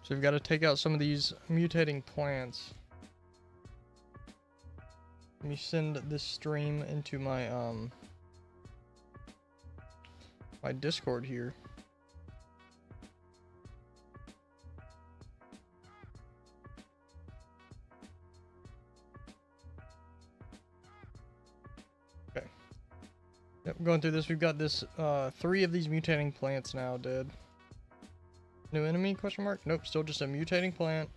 So we've got to take out some of these mutating plants. Let me send this stream into my my Discord here. Okay. Yep, going through this, we've got this 3 of these mutating plants now dead. New enemy, question mark? Nope, still just a mutating plant.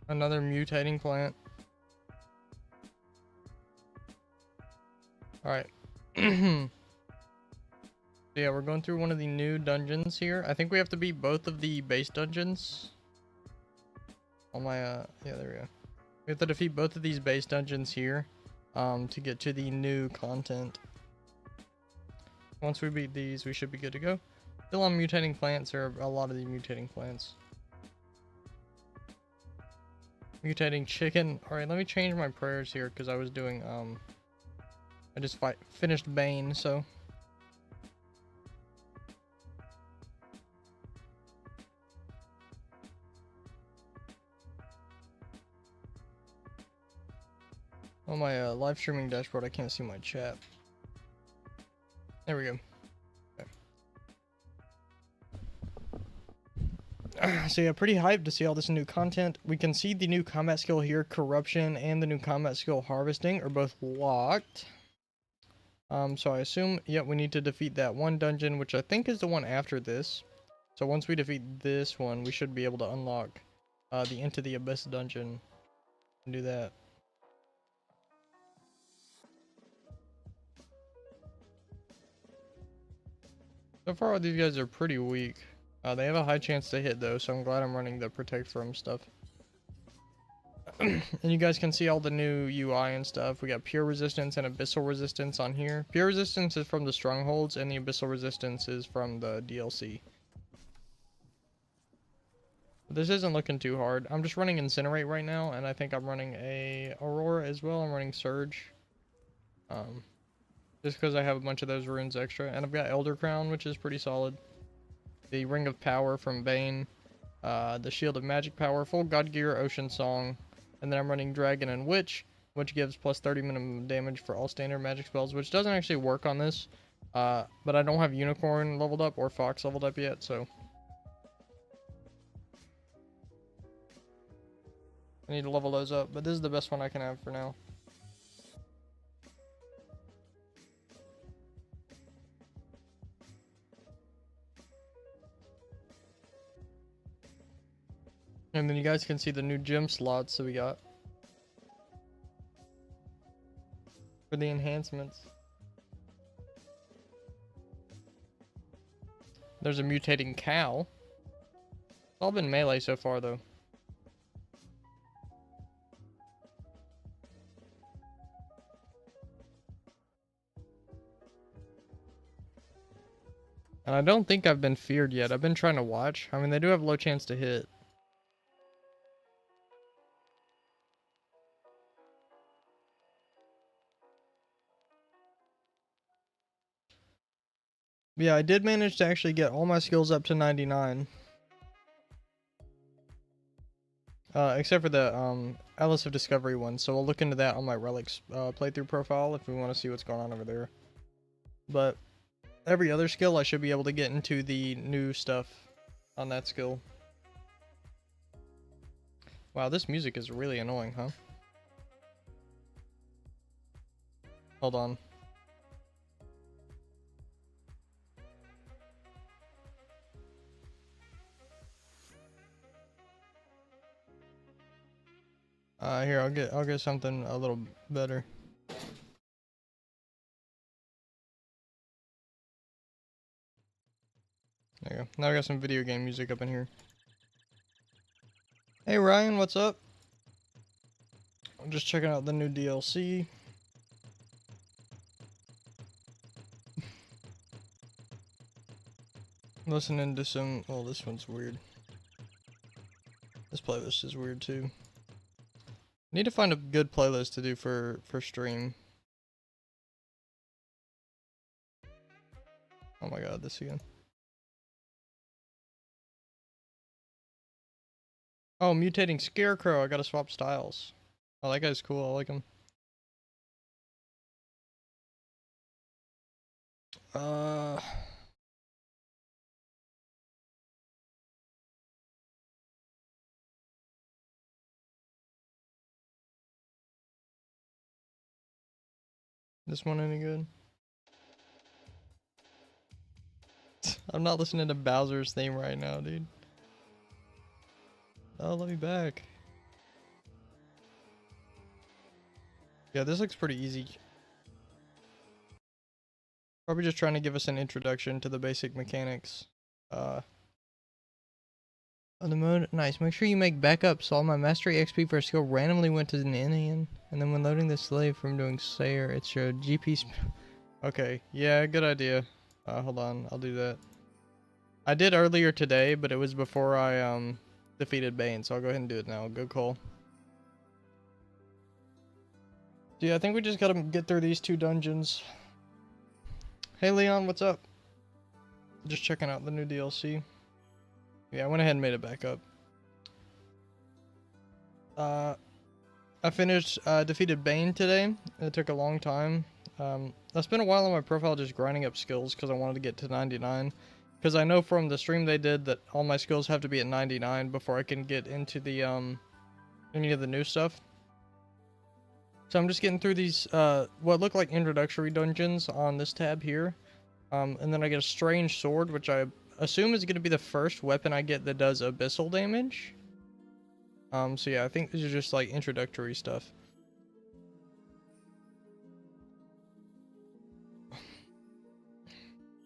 Another mutating plant. Alright. Yeah, we're going through one of the new dungeons here. I think we have to beat both of the base dungeons. On my, yeah, there we go. We have to defeat both of these base dungeons here, to get to the new content. Once we beat these, we should be good to go. Still on mutating plants, there are a lot of these mutating plants. Mutating chicken. Alright, let me change my prayers here, because I was doing, I just finished Bane, so... On my live streaming dashboard, I can't see my chat. There we go. Okay. So yeah, pretty hyped to see all this new content. We can see the new combat skill here, Corruption, and the new combat skill, Harvesting, are both locked. So I assume, yeah, we need to defeat that one dungeon, which I think is the one after this. So once we defeat this one, we should be able to unlock the Into the Abyss dungeon and do that. So far, these guys are pretty weak. They have a high chance to hit though, so I'm glad I'm running the Protect From stuff. And you guys can see all the new UI and stuff. We got Pure Resistance and Abyssal Resistance on here. Pure Resistance is from the Strongholds, and the Abyssal Resistance is from the DLC. This isn't looking too hard. I'm just running Incinerate right now, and I think I'm running a Aurora as well. I'm running Surge. Just because I have a bunch of those runes extra. And I've got Elder Crown, which is pretty solid. The Ring of Power from Bane. The Shield of Magic Power. Full God Gear, Ocean Song. And then I'm running Dragon and Witch, which gives plus 30 minimum damage for all standard magic spells, which doesn't actually work on this. But I don't have Unicorn leveled up or Fox leveled up yet, so... I need to level those up, but this is the best one I can have for now. And then you guys can see the new gem slots that we got for the enhancements. There's a mutating cow. It's all been melee so far though. And I don't think I've been feared yet. I've been trying to watch. I mean, they do have low chance to hit. Yeah, I did manage to actually get all my skills up to 99. Except for the Atlas of Discovery one. So we'll look into that on my Relics playthrough profile if we want to see what's going on over there. But every other skill I should be able to get into the new stuff on that skill. Wow, this music is really annoying, huh? Hold on. Here, I'll get something a little better. There you go. Now I got some video game music up in here. Hey Ryan, what's up? I'm just checking out the new DLC. Listening to some... Oh, this one's weird. This playlist is weird too. Need to find a good playlist to do for stream. Oh my god, this again. Oh, mutating Scarecrow. I gotta swap styles. Oh, that guy's cool. I like him. This one any good? I'm not listening to Bowser's theme right now, dude. Oh, let me back. Yeah, this looks pretty easy. Probably just trying to give us an introduction to the basic mechanics. On the mode, nice. Make sure you make backups. All my mastery XP for a skill randomly went to an Indian, and then when loading the slave from doing Sayer, it showed GP. Okay, yeah, good idea. Hold on, I'll do that. I did earlier today, but it was before I defeated Bane, so I'll go ahead and do it now. Good call. Yeah, I think we just gotta get through these 2 dungeons. Hey Leon, what's up? Just checking out the new DLC. Yeah, I went ahead and made it back up. I finished, defeated Bane today. It took a long time. I spent a while on my profile just grinding up skills because I wanted to get to 99. Because I know from the stream they did that all my skills have to be at 99 before I can get into the, any of the new stuff. So I'm just getting through these, what look like introductory dungeons on this tab here. And then I get a strange sword, which I assume is going to be the first weapon I get that does abyssal damage. So yeah, I think these are just like introductory stuff.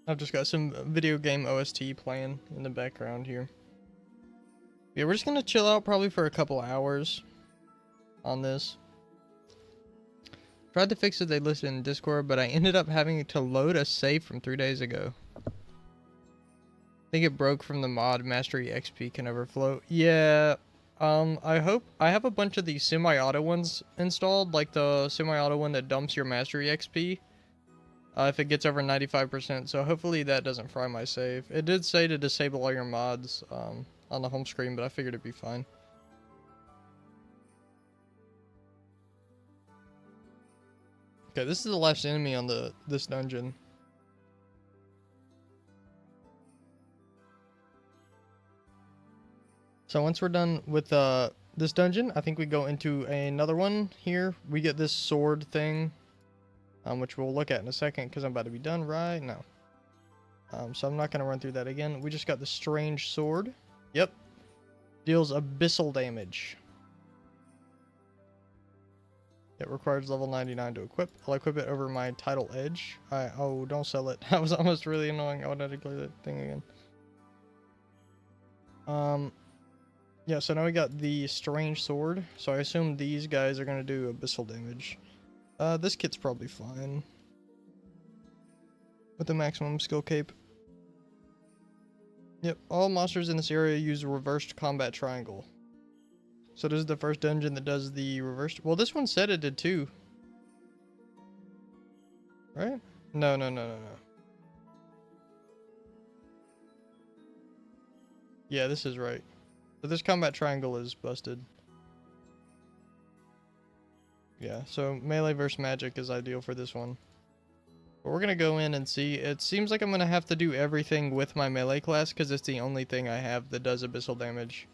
I've just got some video game OST playing in the background here. Yeah, we're just gonna chill out probably for a couple hours on this. Tried to fix it, they listed in Discord, but I ended up having to load a save from 3 days ago. I think it broke from the mod Mastery XP can overflow. Yeah, I hope I have a bunch of these semi-auto ones installed, like the semi-auto one that dumps your Mastery XP. If it gets over 95%, so hopefully that doesn't fry my save. It did say to disable all your mods on the home screen, but I figured it'd be fine. Okay, this is the last enemy on this dungeon. So once we're done with this dungeon, I think we go into another one here. We get this sword thing. Which we'll look at in a second because I'm about to be done right now. So I'm not going to run through that again. We just got the strange sword. Yep. Deals abyssal damage. It requires level 99 to equip. I'll equip it over my title edge. Oh, don't sell it. That was almost really annoying. I wanted to clear that thing again. Yeah, so now we got the strange sword. So I assume these guys are going to do abyssal damage. This kit's probably fine. With the maximum skill cape. Yep, all monsters in this area use a reversed combat triangle. So this is the first dungeon that does the reversed... Well, this one said it did too. Right? No. Yeah, this is right. But this combat triangle is busted. Yeah, so melee versus magic is ideal for this one. But we're going to go in and see. It seems like I'm going to have to do everything with my melee class because it's the only thing I have that does abyssal damage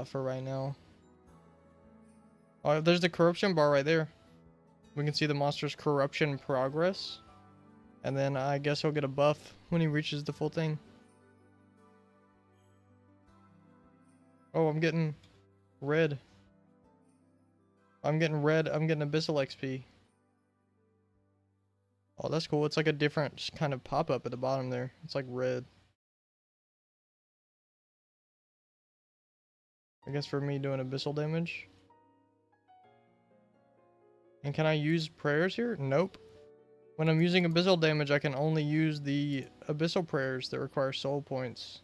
for right now. Oh, there's the corruption bar right there. We can see the monster's corruption progress. And then I guess he'll get a buff when he reaches the full thing. Oh, I'm getting red. I'm getting red. I'm getting Abyssal XP. Oh, that's cool. It's like a different kind of pop-up at the bottom there. It's like red. I guess for me doing Abyssal damage. And can I use prayers here? Nope. When I'm using Abyssal damage, I can only use the Abyssal prayers that require soul points.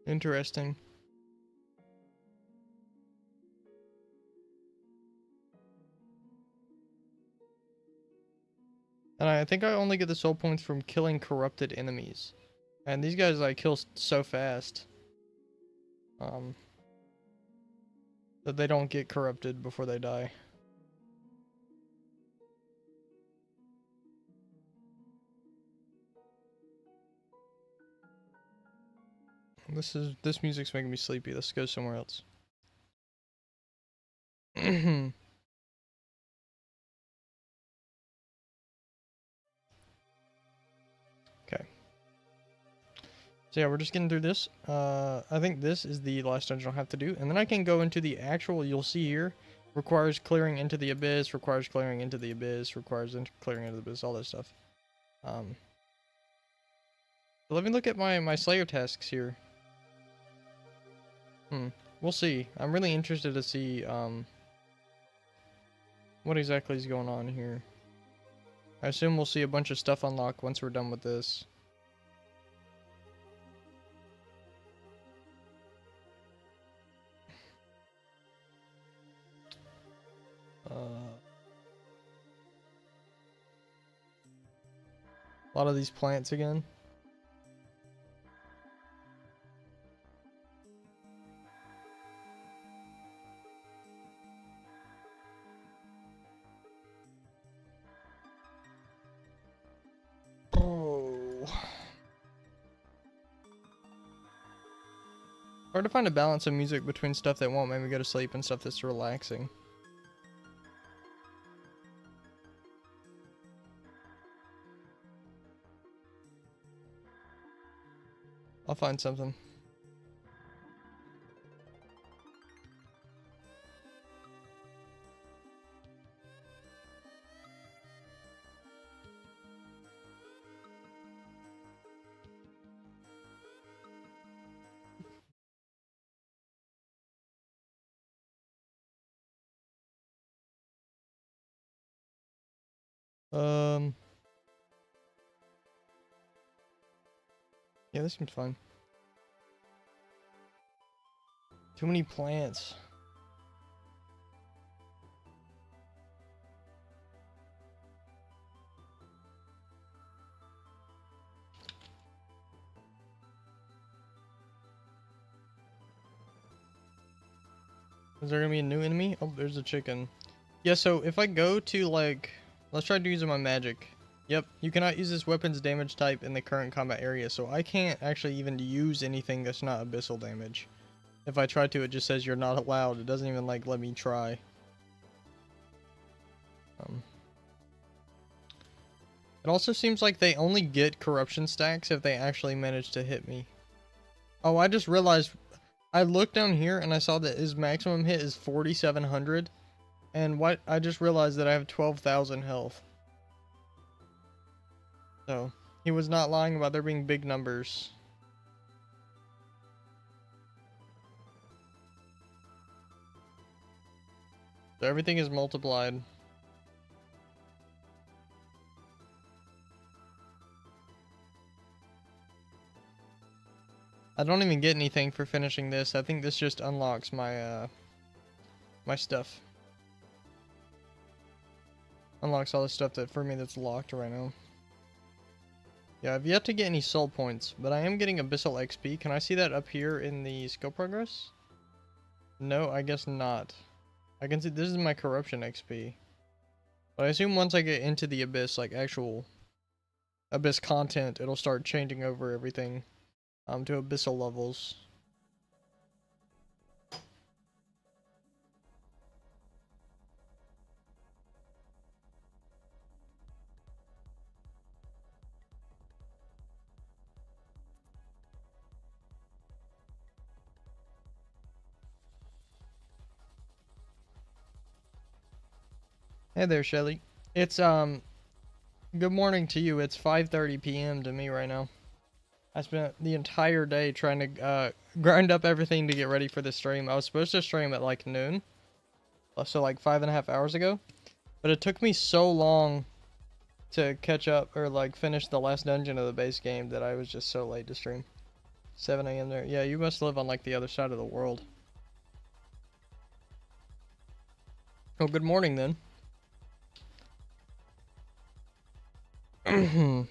Interesting. And I think I only get the soul points from killing corrupted enemies. And these guys I kill so fast. That they don't get corrupted before they die. This music's making me sleepy. Let's go somewhere else. Okay. So yeah, we're just getting through this. I think this is the last dungeon I'll have to do, and then I can go into the actual. You'll see here, requires clearing into the abyss, requires clearing into the abyss, requires clearing into the abyss, all that stuff. Let me look at my Slayer tasks here. We'll see. I'm really interested to see what exactly is going on here. I assume we'll see a bunch of stuff unlock once we're done with this. A lot of these plants again. Oh. Hard to find a balance of music between stuff that won't make me go to sleep and stuff that's relaxing. I'll find something. Yeah, this seems fine. Too many plants. Is there gonna be a new enemy? Oh, there's a chicken. Yeah, so if I go to, like, let's try to use my magic. Yep, you cannot use this weapon's damage type in the current combat area, so I can't actually even use anything that's not abyssal damage. If I try to, it just says you're not allowed. It doesn't even, like, let me try. It also seems like they only get corruption stacks if they actually manage to hit me. Oh, I just realized, I looked down here and I saw that his maximum hit is 4,700. And what, I just realized that I have 12,000 health. So, he was not lying about there being big numbers. So everything is multiplied. I don't even get anything for finishing this. I think this just unlocks my, my stuff. Unlocks all the stuff that, for me, that's locked right now. Yeah, I've yet to get any soul points, but I am getting Abyssal XP. Can I see that up here in the skill progress? No, I guess not. I can see this is my corruption XP. But I assume once I get into the abyss, like actual abyss content, it'll start changing over everything to abyssal levels. Hey there, Shelly. It's good morning to you. It's 5:30 p.m. to me right now. I spent the entire day trying to grind up everything to get ready for the stream. I was supposed to stream at like noon, so like 5.5 hours ago, but it took me so long to catch up or like finish the last dungeon of the base game that I was just so late to stream. 7 a.m. there. Yeah, you must live on like the other side of the world. Oh, good morning then. Okay,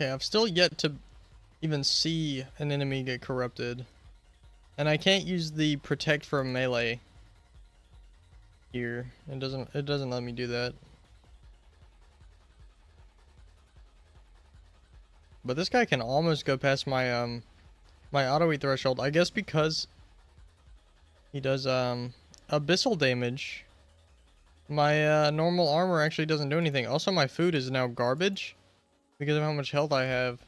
I've still yet to even see an enemy get corrupted. And I can't use the protect from melee here. It doesn't let me do that. But this guy can almost go past my my auto-E threshold. I guess because he does abyssal damage. My normal armor actually doesn't do anything. Also, my food is now garbage because of how much health I have.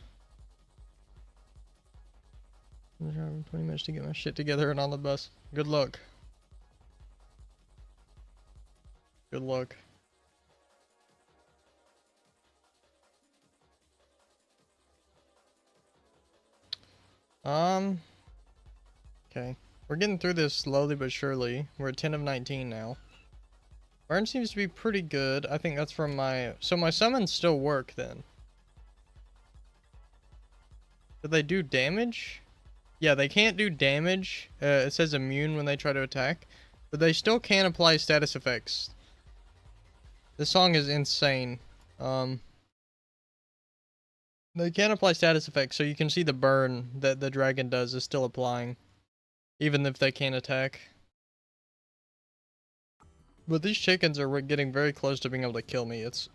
20 minutes to get my shit together and on the bus. Good luck. Good luck. Okay. We're getting through this slowly but surely. We're at 10 of 19 now. Burn seems to be pretty good. I think that's from my... So my summons still work then. Do they do damage? Yeah, they can't do damage. It says immune when they try to attack. But they still can apply status effects. This song is insane. They can apply status effects, so you can see the burn that the dragon does is still applying. Even if they can't attack. But these chickens are getting very close to being able to kill me. It's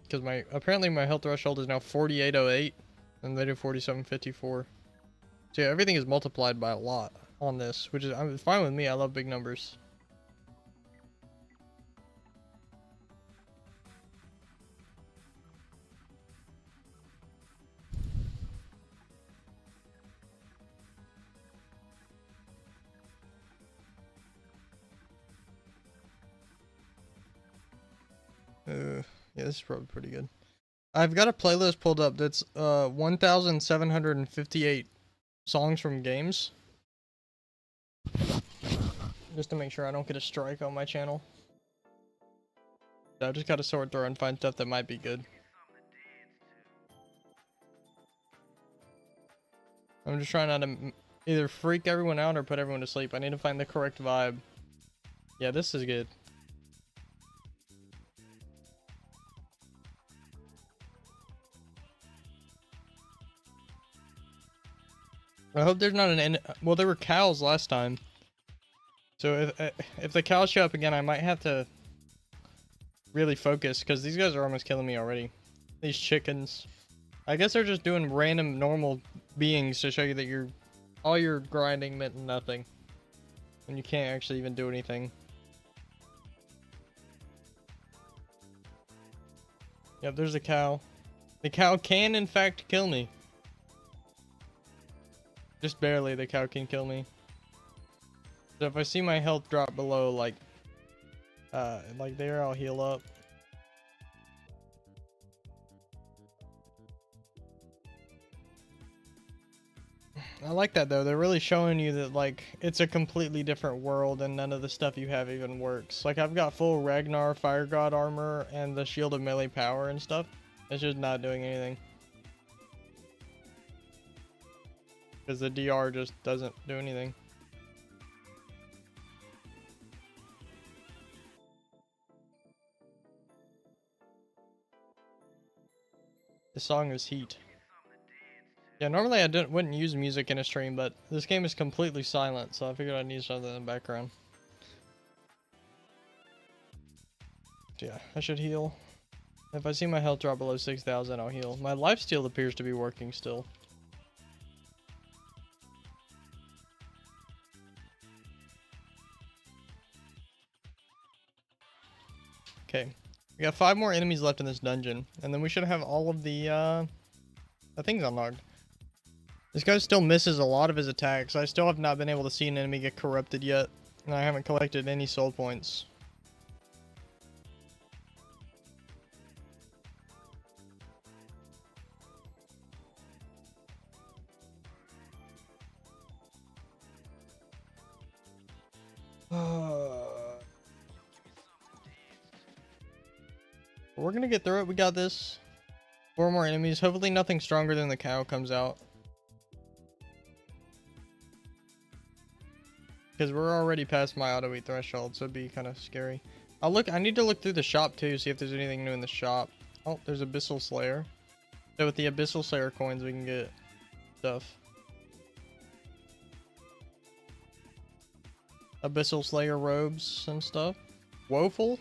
because apparently my health threshold is now 4808 and they do 4754. So yeah, everything is multiplied by a lot on this, which is fine with me. I love big numbers. Yeah, this is probably pretty good. I've got a playlist pulled up that's 1,758 songs from games. Just to make sure I don't get a strike on my channel. So I just gotta sort through and find stuff that might be good. I'm just trying not to either freak everyone out or put everyone to sleep. I need to find the correct vibe. Yeah, this is good. I hope there's not an end. Well, there were cows last time. So if the cows show up again, I might have to really focus because these guys are almost killing me already. These chickens. I guess they're just doing random normal beings to show you that all your grinding meant nothing. And you can't actually even do anything. Yep, there's a cow. The cow can in fact kill me. Just barely, the cow can kill me. So if I see my health drop below like there, I'll heal up. I like that though. They're really showing you that like it's a completely different world and none of the stuff you have even works. Like I've got full Ragnar Fire God armor and the Shield of Melee Power and stuff. It's just not doing anything. Because the DR just doesn't do anything. The song is Heat. Yeah, normally I wouldn't use music in a stream, but this game is completely silent, so I figured I'd need something in the background. So yeah, I should heal. If I see my health drop below 6,000, I'll heal. My lifesteal appears to be working still. Okay, we got 5 more enemies left in this dungeon, and then we should have all of the things unlocked. This guy still misses a lot of his attacks. I still have not been able to see an enemy get corrupted yet, and I haven't collected any soul points. But we're gonna get through it. We got this. 4 more enemies. Hopefully nothing stronger than the cow comes out. Because we're already past my auto eat threshold, so it'd be kind of scary. I need to look through the shop too, see if there's anything new in the shop. Oh, there's Abyssal Slayer. So with the Abyssal Slayer coins, we can get stuff. Abyssal Slayer robes and stuff. Woeful?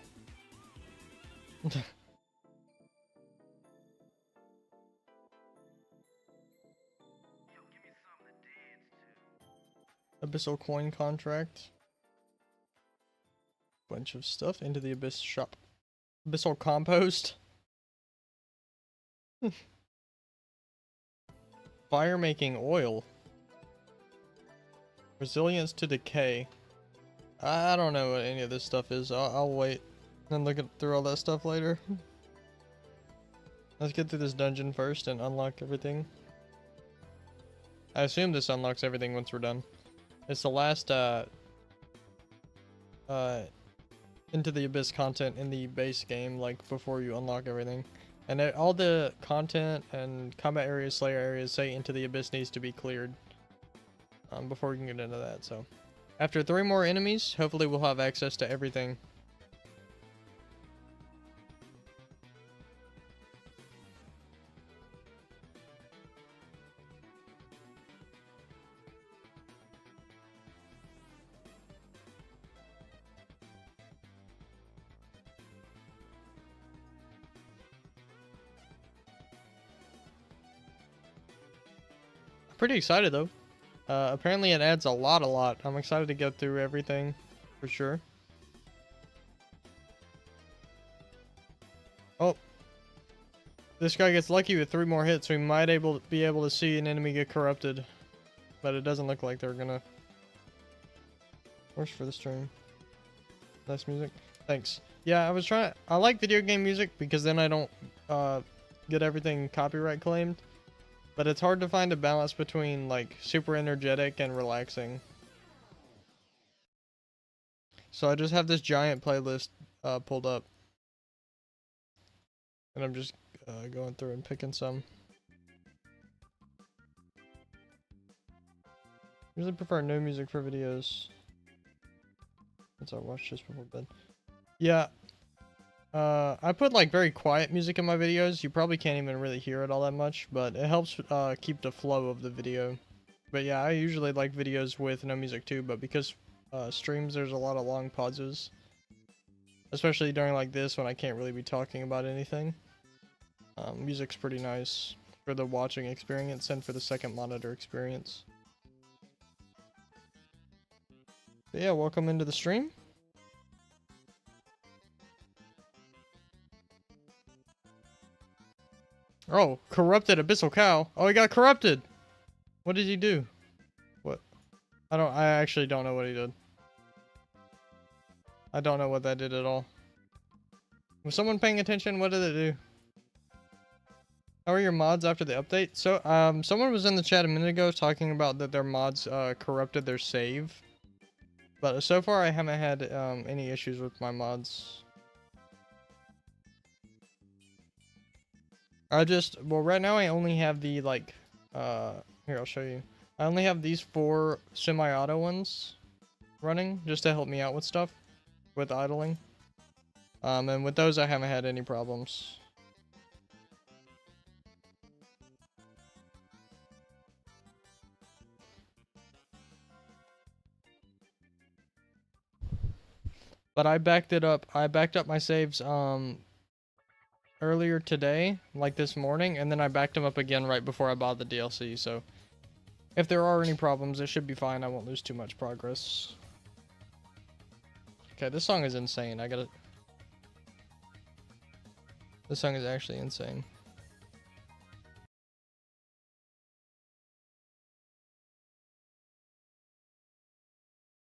Abyssal coin contract. Bunch of stuff into the Abyss shop. Abyssal compost. Fire making oil. Resilience to decay. I don't know what any of this stuff is. I'll wait and look through all that stuff later. Let's get through this dungeon first and unlock everything. I assume this unlocks everything once we're done. It's the last Into the Abyss content in the base game, like before you unlock everything. And all the content and combat areas, slayer areas say Into the Abyss needs to be cleared before we can get into that. So after 3 more enemies, hopefully we'll have access to everything. Pretty excited though. Apparently it adds a lot. I'm excited to get through everything for sure. Oh, this guy gets lucky with 3 more hits. We might be able to see an enemy get corrupted, but it doesn't look like they're gonna. Worse for the stream. Nice music. Thanks. Yeah, I like video game music because then I don't get everything copyright claimed. But it's hard to find a balance between like super energetic and relaxing. So I just have this giant playlist pulled up. And I'm just going through and picking some. Usually prefer no music for videos. Since I watch just before bed. Yeah. I put like very quiet music in my videos. You probably can't even really hear it all that much, but it helps keep the flow of the video. But yeah, I usually like videos with no music too, but because streams there's a lot of long pauses. Especially during like this when I can't really be talking about anything. Music's pretty nice for the watching experience and for the second monitor experience. But yeah, welcome into the stream. Oh, corrupted Abyssal Cow. Oh, he got corrupted. What did he do? What? I actually don't know what he did. I don't know what that did at all. Was someone paying attention? What did it do? How are your mods after the update? So, someone was in the chat a minute ago talking about that their mods corrupted their save. But so far I haven't had any issues with my mods. Well, right now I only have the, like, here, I'll show you. I only have these 4 semi-auto ones running, just to help me out with stuff, with idling. And with those I haven't had any problems. But I backed up my saves, earlier today, like this morning, and then I backed them up again right before I bought the DLC, so if there are any problems, it should be fine. I won't lose too much progress. Okay, this song is insane. This song is actually insane.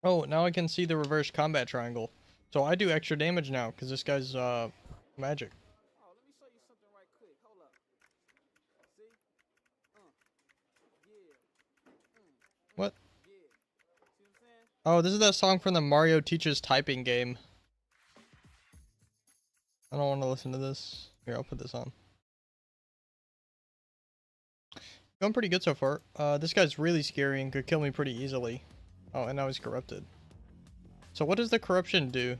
Oh, now I can see the reverse combat triangle. So I do extra damage now, because this guy's, magic. What? Oh, this is that song from the Mario Teaches Typing game. I don't want to listen to this. Here, I'll put this on. Going pretty good so far. This guy's really scary and could kill me pretty easily. Oh, and now he's corrupted. So what does the corruption do?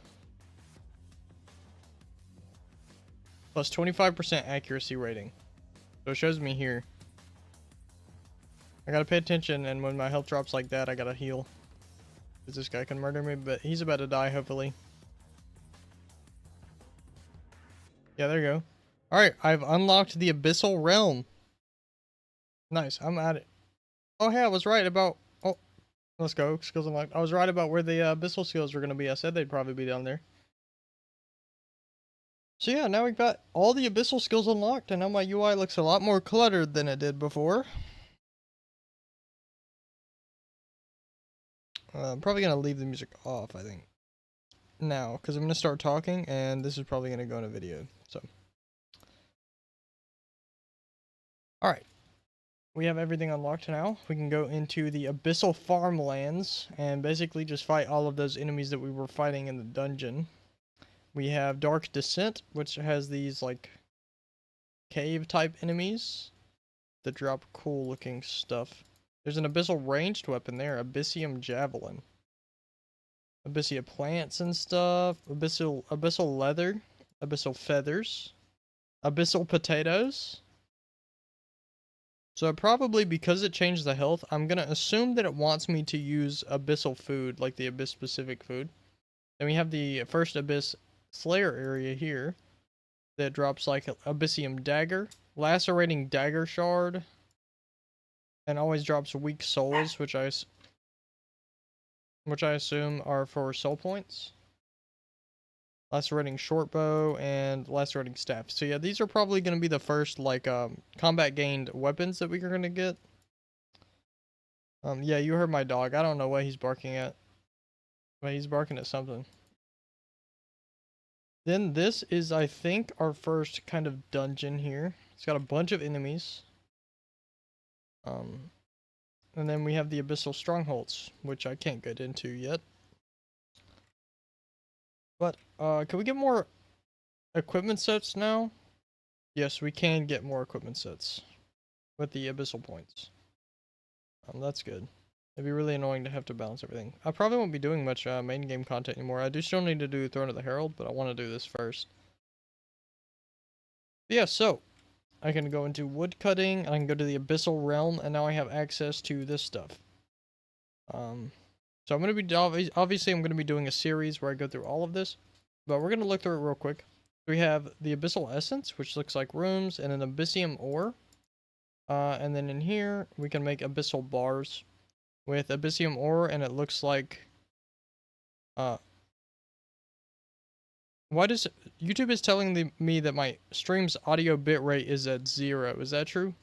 Plus 25% accuracy rating. So it shows me here. I gotta pay attention, and when my health drops like that, I gotta heal. Because this guy can murder me, but he's about to die, hopefully. Yeah, there you go. Alright, I've unlocked the Abyssal Realm. Nice, I'm at it. Oh, hey, I was right about... Oh, let's go. Skills unlocked. I was right about where the Abyssal skills were going to be. I said they'd probably be down there. So yeah, now we've got all the Abyssal skills unlocked, and now my UI looks a lot more cluttered than it did before. I'm probably going to leave the music off, I think. Now, because I'm going to start talking, and this is probably going to go in a video, so. Alright. We have everything unlocked now. We can go into the Abyssal Farmlands, and basically just fight all of those enemies that we were fighting in the dungeon. We have Dark Descent, which has these, like, cave-type enemies that drop cool-looking stuff. There's an Abyssal ranged weapon there, Abyssium Javelin. Abyssia plants and stuff, Abyssal leather, Abyssal feathers, Abyssal potatoes. So probably because it changed the health, I'm going to assume that it wants me to use Abyssal food, like the Abyss-specific food. Then we have the first Abyss Slayer area here that drops like Abyssium Dagger, Lacerating Dagger Shard, and always drops Weak Souls, which I assume are for soul points. Lacerating Shortbow and Lacerating Staff. So yeah, these are probably going to be the first like combat gained weapons that we're going to get. Yeah, you heard my dog. I don't know what he's barking at, but he's barking at something. Then this is, I think, our first kind of dungeon here. It's got a bunch of enemies. And then we have the Abyssal Strongholds, which I can't get into yet. But, can we get more equipment sets now? Yes, we can get more equipment sets with the Abyssal points. That's good. It'd be really annoying to have to balance everything. I probably won't be doing much main game content anymore. I do still need to do Throne of the Herald, but I want to do this first. But yeah, so I can go into wood cutting, I can go to the Abyssal Realm, and now I have access to this stuff. So I'm going to be, obviously I'm going to be doing a series where I go through all of this, but we're going to look through it real quick. We have the Abyssal Essence, which looks like rooms, and an Abyssium Ore. And then in here, we can make Abyssal Bars with Abyssium Ore, and it looks like, why does, YouTube is telling me that my stream's audio bitrate is at 0. Is that true?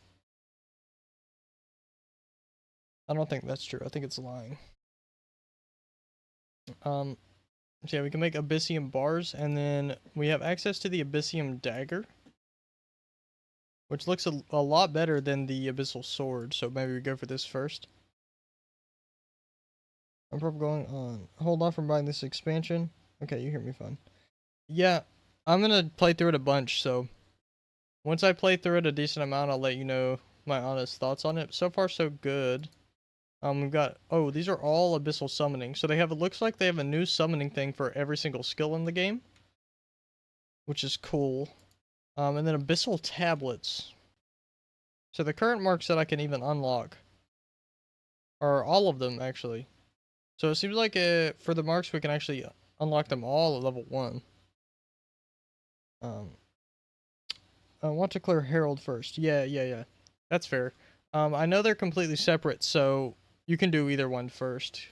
I don't think that's true. I think it's lying. So yeah, we can make Abyssium Bars, and then we have access to the Abyssium Dagger, which looks a lot better than the Abyssal Sword, so maybe we go for this first. I'm probably going on. Hold on from buying this expansion. Okay, you hear me fine. Yeah, I'm gonna play through it a bunch, so once I play through it a decent amount, I'll let you know my honest thoughts on it. So far, so good. We've got, oh, these are all Abyssal Summoning. So they have, it looks like they have a new summoning thing for every single skill in the game, which is cool. And then Abyssal Tablets. So the current marks that I can even unlock are all of them, actually. So it seems like for the marks, we can actually unlock them all at level 1. I want to clear Herald first. Yeah. That's fair. I know they're completely separate, so you can do either one first.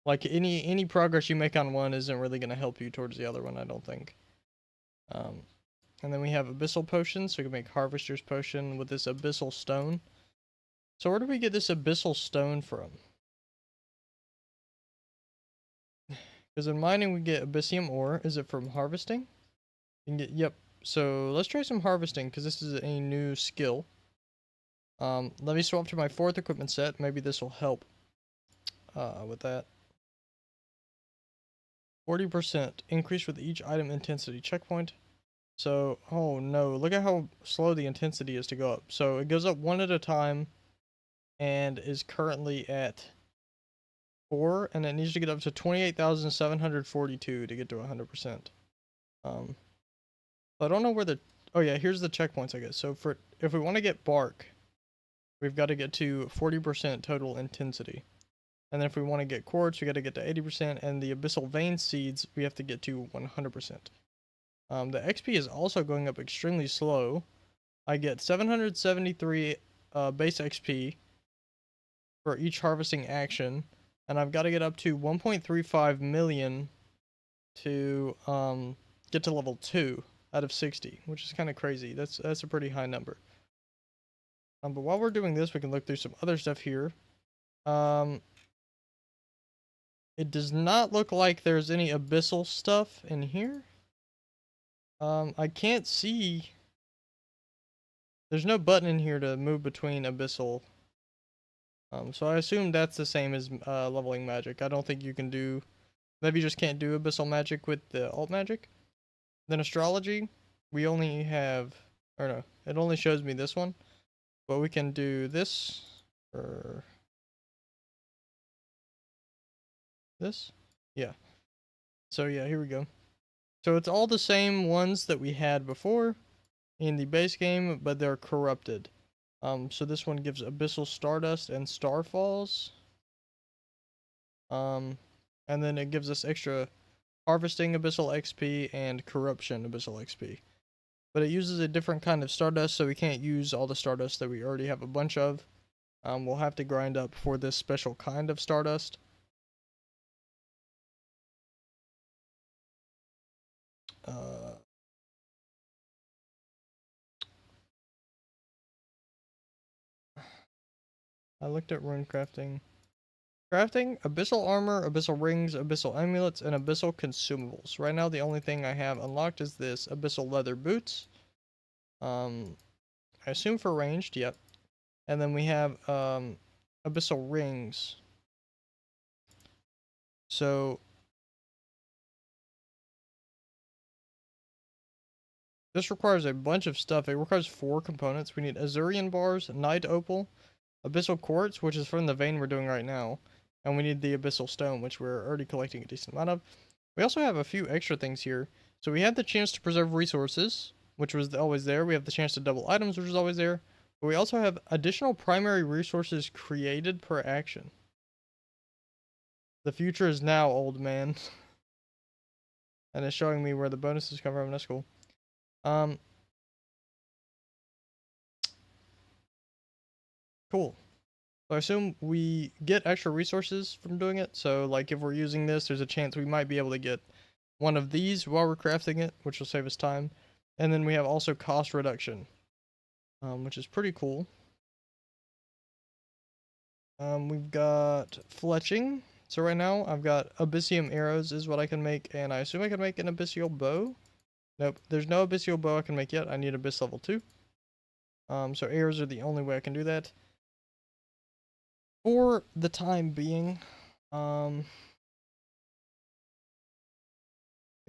Like, any progress you make on one isn't really going to help you towards the other one, I don't think. And then we have Abyssal Potions, so we can make Harvester's Potion with this Abyssal Stone. So where do we get this Abyssal Stone from? Because in mining we get Abyssium Ore. Is it from harvesting? You can get, yep. So let's try some harvesting, because this is a new skill. Let me swap to my 4th equipment set. Maybe this will help with that. 40% increase with each item intensity checkpoint. So, oh no, look at how slow the intensity is to go up. So it goes up one at a time and is currently at 4, and it needs to get up to 28,742 to get to 100%. I don't know where the, oh yeah, here's the checkpoints, I guess. So for, if we want to get bark, we've got to get to 40% total intensity. And then if we want to get quartz, we got to get to 80%, and the abyssal vein seeds, we have to get to 100%. The XP is also going up extremely slow. I get 773 base XP for each harvesting action, and I've got to get up to 1.35 million to get to level 2 out of 60, which is kind of crazy. That's a pretty high number. But while we're doing this, we can look through some other stuff here. It does not look like there's any abyssal stuff in here. I can't see. There's no button in here to move between abyssal. So I assume that's the same as leveling magic. I don't think you can do. Maybe you just can't do abyssal magic with the alt magic. Then astrology, we only have, or no, it only shows me this one. But we can do this or this. Yeah. So yeah, here we go. So it's all the same ones that we had before in the base game, but they're corrupted. So this one gives Abyssal Stardust and Starfalls. And then it gives us extra Harvesting Abyssal XP and Corruption Abyssal XP. But it uses a different kind of Stardust, so we can't use all the Stardust that we already have a bunch of. We'll have to grind up for this special kind of Stardust. I looked at rune crafting. Crafting, Abyssal Armor, Abyssal Rings, Abyssal Amulets, and Abyssal Consumables. Right now, the only thing I have unlocked is this Abyssal Leather Boots. I assume for ranged, yep. And then we have Abyssal Rings. So this requires a bunch of stuff. It requires 4 components. We need Azurian Bars, Night Opal, Abyssal Quartz, which is from the vein we're doing right now. And we need the Abyssal Stone, which we're already collecting a decent amount of. We also have a few extra things here. So we have the chance to preserve resources, which was always there. We have the chance to double items, which is always there. But we also have additional primary resources created per action. The future is now, old man. And it's showing me where the bonuses come from. That's cool. Cool. So I assume we get extra resources from doing it. So like if we're using this, there's a chance we might be able to get one of these while we're crafting it, which will save us time. And then we have also cost reduction, which is pretty cool. We've got fletching. So right now I've got abyssium arrows is what I can make, and I assume I can make an abyssal bow. Nope, there's no abyssal bow I can make yet. I need abyss level 2. So arrows are the only way I can do that. For the time being, yeah,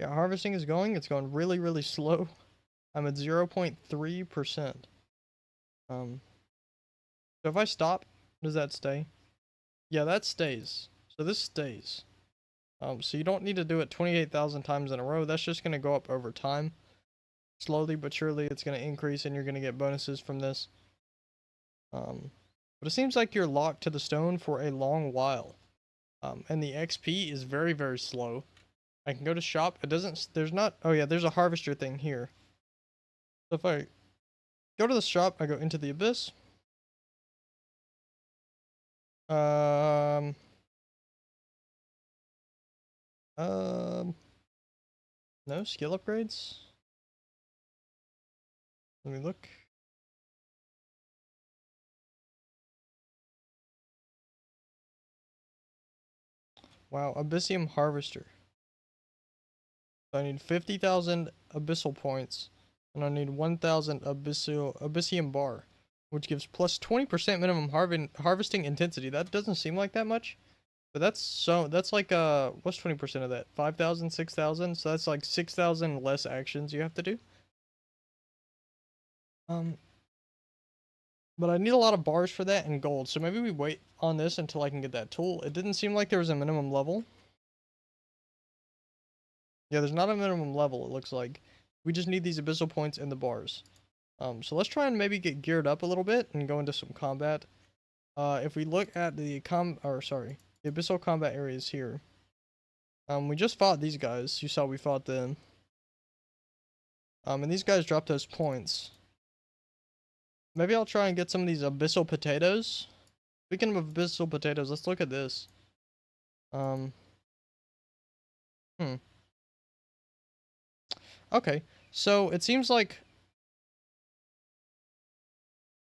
harvesting is going. It's going really, really slow. I'm at 0.3%. So if I stop, does that stay? Yeah, that stays. So this stays. So you don't need to do it 28,000 times in a row. That's just going to go up over time. Slowly but surely, it's going to increase, and you're going to get bonuses from this. But it seems like you're locked to the stone for a long while. And the XP is very, very slow. I can go to shop. It doesn't, there's not, oh yeah, there's a harvester thing here. So if I go to the shop, I go into the abyss. No skill upgrades. Let me look. Wow, Abyssium Harvester. So I need 50,000 Abyssal points, and I need 1,000 Abyssium Bar, which gives plus 20% minimum harvesting intensity. That doesn't seem like that much, but that's like, what's 20% of that? 5,000, 6,000? So that's like 6,000 less actions you have to do. But I need a lot of bars for that and gold, so maybe we wait on this until I can get that tool. It didn't seem like there was a minimum level. Yeah, there's not a minimum level, it looks like. We just need these abyssal points and the bars. So let's try and maybe get geared up a little bit and go into some combat. If we look at the the abyssal combat areas here. We just fought these guys. You saw we fought them. And these guys dropped those points. Maybe I'll try and get some of these abyssal potatoes. Speaking of abyssal potatoes, let's look at this. Okay, so it seems like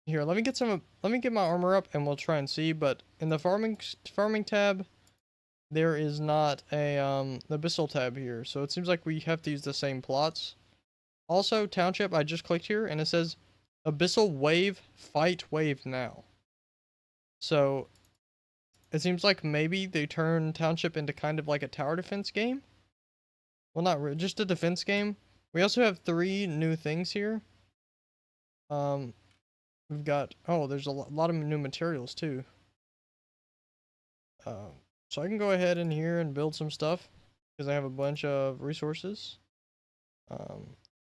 here, let me get my armor up and we'll try and see, but in the farming tab, there is not a abyssal tab here. So it seems like we have to use the same plots. Also, township, I just clicked here and it says abyssal wave, fight wave now. So it seems like maybe they turn township into kind of like a tower defense game. Well, not really, just a defense game. We also have 3 new things here. We've got, oh, there's a lot of new materials too. So I can go ahead in here and build some stuff because I have a bunch of resources.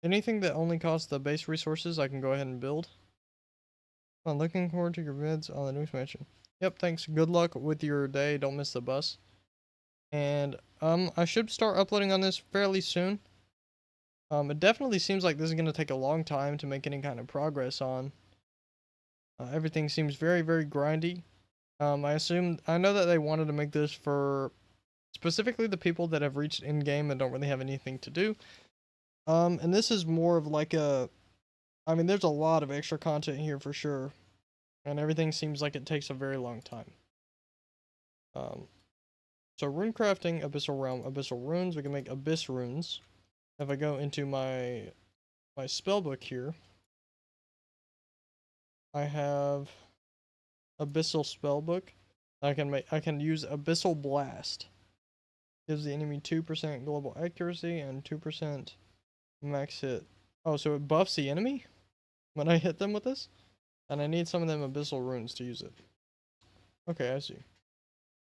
Anything that only costs the base resources, I can go ahead and build. I'm looking forward to your vids on the new expansion. Yep, thanks. Good luck with your day. Don't miss the bus. And I should start uploading on this fairly soon. It definitely seems like this is going to take a long time to make any kind of progress on. Everything seems very, very grindy. I know that they wanted to make this for specifically the people that have reached end game and don't really have anything to do. And this is more of like there's a lot of extra content here for sure. And everything seems like it takes a very long time. So rune crafting, abyssal realm, abyssal runes. We can make abyss runes. If I go into my spell book here, I have abyssal spellbook. I can use abyssal blast. Gives the enemy 2% global accuracy and 2% max hit. Oh, so it buffs the enemy when I hit them with this? And I need some of them abyssal runes to use it. Okay, I see.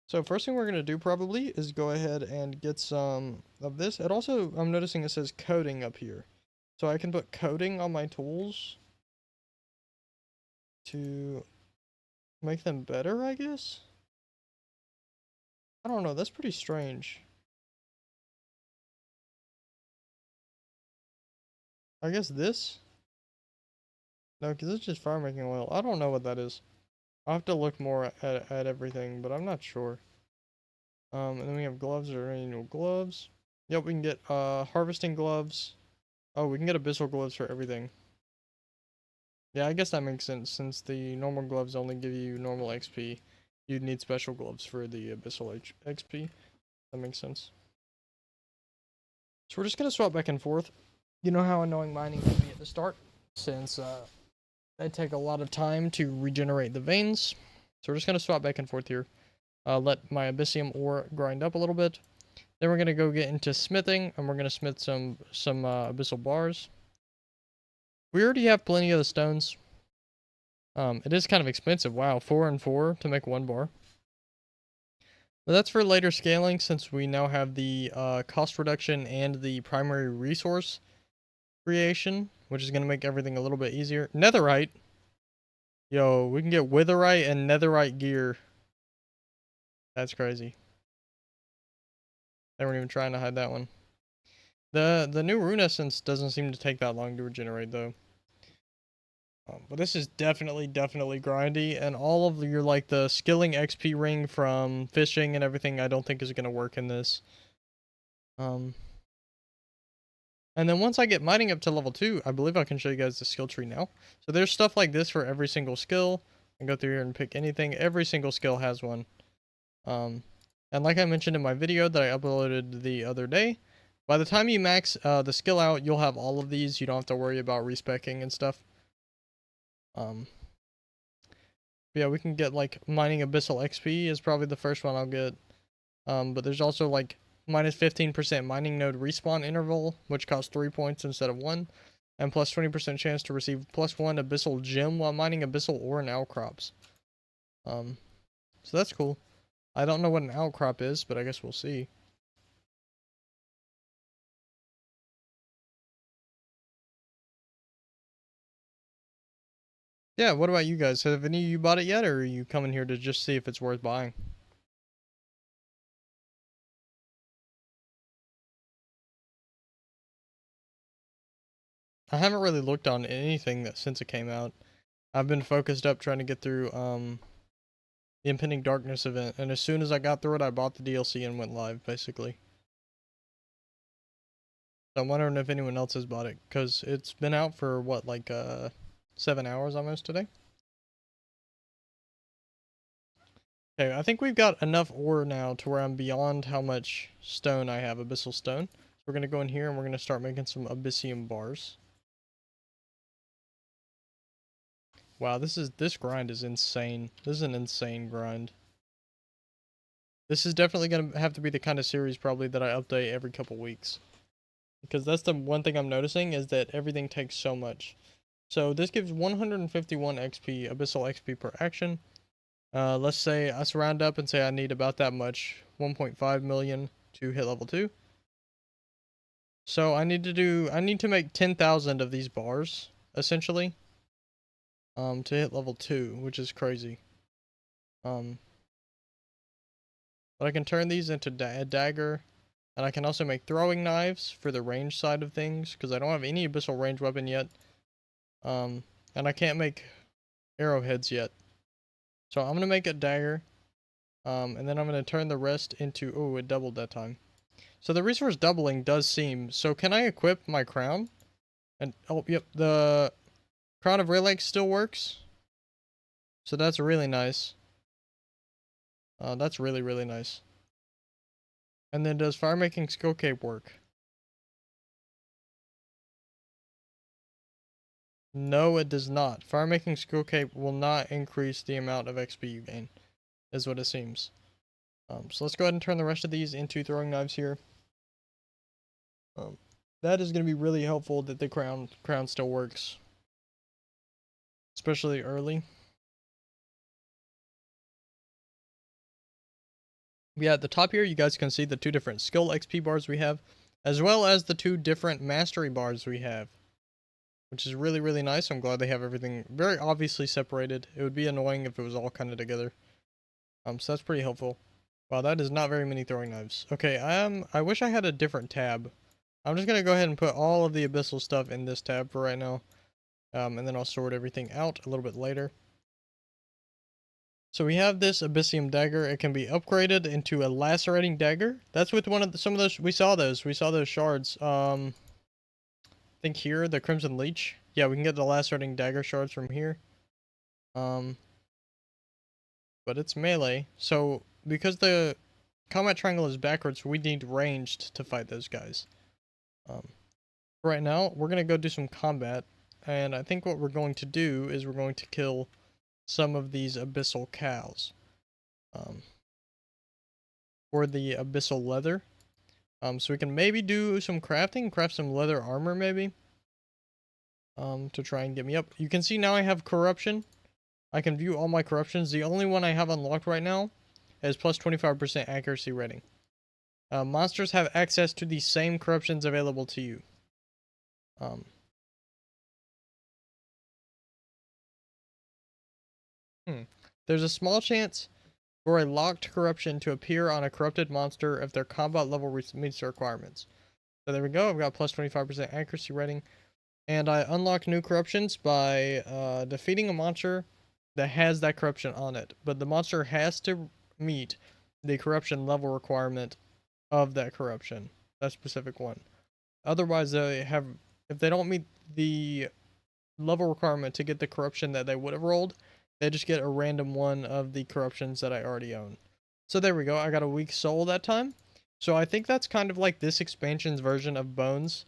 So first thing we're going to do probably is go ahead and get some of this. It also, I'm noticing it says coding up here. So I can put coding on my tools to make them better, I guess? I don't know, that's pretty strange. I guess this? No, because it's just fire making oil. I don't know what that is. I'll have to look more at everything, but I'm not sure. And then we have gloves or annual gloves. Yep, we can get harvesting gloves. Oh, we can get abyssal gloves for everything. Yeah, I guess that makes sense. Since the normal gloves only give you normal XP, you'd need special gloves for the abyssal XP. That makes sense. So we're just going to swap back and forth. You know how annoying mining can be at the start, since they take a lot of time to regenerate the veins. So we're just going to swap back and forth here. Let my abyssium ore grind up a little bit. Then we're going to go get into smithing, and we're going to smith some abyssal bars. We already have plenty of the stones. It is kind of expensive. Wow, 4 and 4 to make 1 bar. But that's for later scaling, since we now have the cost reduction and the primary resource creation, which is going to make everything a little bit easier. Netherite. Yo, we can get witherite and netherite gear. That's crazy. They weren't even trying to hide that one. The new rune essence doesn't seem to take that long to regenerate though. But this is definitely grindy, and all of your like the skilling XP ring from fishing and everything I don't think is gonna work in this. And then once I get mining up to level 2, I believe I can show you guys the skill tree now. So there's stuff like this for every single skill. I can go through here and pick anything. Every single skill has one. And like I mentioned in my video that I uploaded the other day, by the time you max the skill out, you'll have all of these. You don't have to worry about respecking and stuff. Yeah, we can get like mining abyssal XP is probably the first one I'll get. But there's also like minus 15% mining node respawn interval, which costs 3 points instead of 1. and plus 20% chance to receive +1 Abyssal Gem while mining Abyssal ore and outcrops. So that's cool. I don't know what an outcrop is, but I guess we'll see. Yeah, what about you guys? Have any of you bought it yet, or are you coming here to just see if it's worth buying? I haven't really looked on anything since it came out. I've been focused up trying to get through the Impending Darkness event, and as soon as I got through it, I bought the DLC and went live, basically. So I'm wondering if anyone else has bought it, because it's been out for, what, like, 7 hours almost today? Okay, I think we've got enough ore now to where I'm beyond how much stone I have, Abyssal Stone. So we're going to go in here and we're going to start making some Abyssium bars. Wow, this grind is insane. This is an insane grind. This is definitely going to have to be the kind of series probably that I update every couple weeks. Because that's the one thing I'm noticing is that everything takes so much. So this gives 151 XP, Abyssal XP per action. Let's say I round up and say I need about that much, 1.5 million to hit level 2. So I need to make 10,000 of these bars, essentially, to hit level 2, which is crazy. But I can turn these into a dagger, and I can also make throwing knives for the range side of things, because I don't have any Abyssal range weapon yet. And I can't make arrowheads yet. So I'm going to make a dagger, and then I'm going to turn the rest into, oh, it doubled that time. So the resource doubling does seem, so can I equip my crown? And, oh, yep, the Crown of Relic still works. So that's really nice. That's really, really nice. And then does Fire Making Skill Cape work? No, it does not. Fire Making Skill Cape will not increase the amount of XP you gain, is what it seems. So let's go ahead and turn the rest of these into throwing knives here. That is going to be really helpful that the crown still works. Especially early. Yeah, at the top here, you guys can see the 2 different skill XP bars we have, as well as the 2 different mastery bars we have, which is really, really nice. I'm glad they have everything very obviously separated. It would be annoying if it was all kind of together. So that's pretty helpful. Wow, that is not very many throwing knives. Okay, I wish I had a different tab. I'm just going to go ahead and put all of the Abyssal stuff in this tab for right now. And then I'll sort everything out a little bit later. So we have this Abyssium dagger. It can be upgraded into a lacerating dagger. That's with some of those. We saw those shards. I think here the Crimson Leech. Yeah, we can get the lacerating dagger shards from here. But it's melee. So because the combat triangle is backwards, we need ranged to fight those guys. Right now we're gonna go do some combat, and I think what we're going to do is we're going to kill some of these abyssal cows. For the abyssal leather. So we can maybe do some crafting, craft some leather armor maybe. To try and get me up. You can see now I have corruption. I can view all my corruptions. The only one I have unlocked right now is plus 25% accuracy rating. Monsters have access to the same corruptions available to you. There's a small chance for a locked corruption to appear on a corrupted monster if their combat level meets the requirements. So there we go. I've got plus 25% accuracy rating. And I unlock new corruptions by defeating a monster that has that corruption on it. But the monster has to meet the corruption level requirement of that corruption. That specific one. Otherwise, if they don't meet the level requirement to get the corruption that they would have rolled, they just get a random one of the corruptions that I already own. So there we go. I got a weak soul that time. So I think that's kind of like this expansion's version of Bones.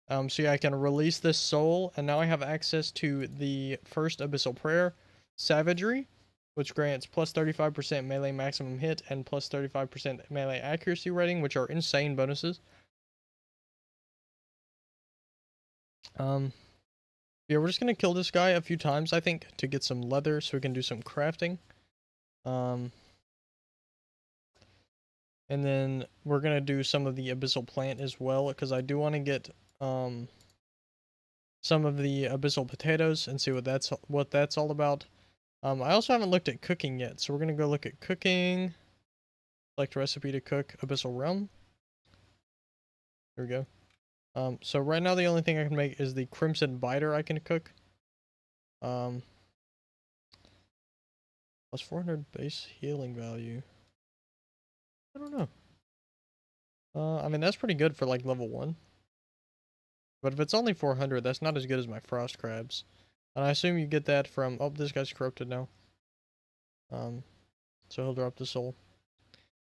So yeah, I can release this soul, and now I have access to the first Abyssal Prayer, Savagery, which grants plus 35% melee maximum hit and plus 35% melee accuracy rating, which are insane bonuses. Yeah, we're just gonna kill this guy a few times, I think, to get some leather so we can do some crafting. And then we're gonna do some of the abyssal plant as well, because I do want to get some of the abyssal potatoes and see what that's all about. I also haven't looked at cooking yet, so we're gonna go look at cooking. Select recipe to cook abyssal realm. Here we go. So right now the only thing I can make is the crimson biter I can cook. Plus 400 base healing value. I don't know. I mean that's pretty good for like level 1. But if it's only 400, that's not as good as my frost crabs. And I assume you get that from, oh, this guy's corrupted now. So he'll drop the soul.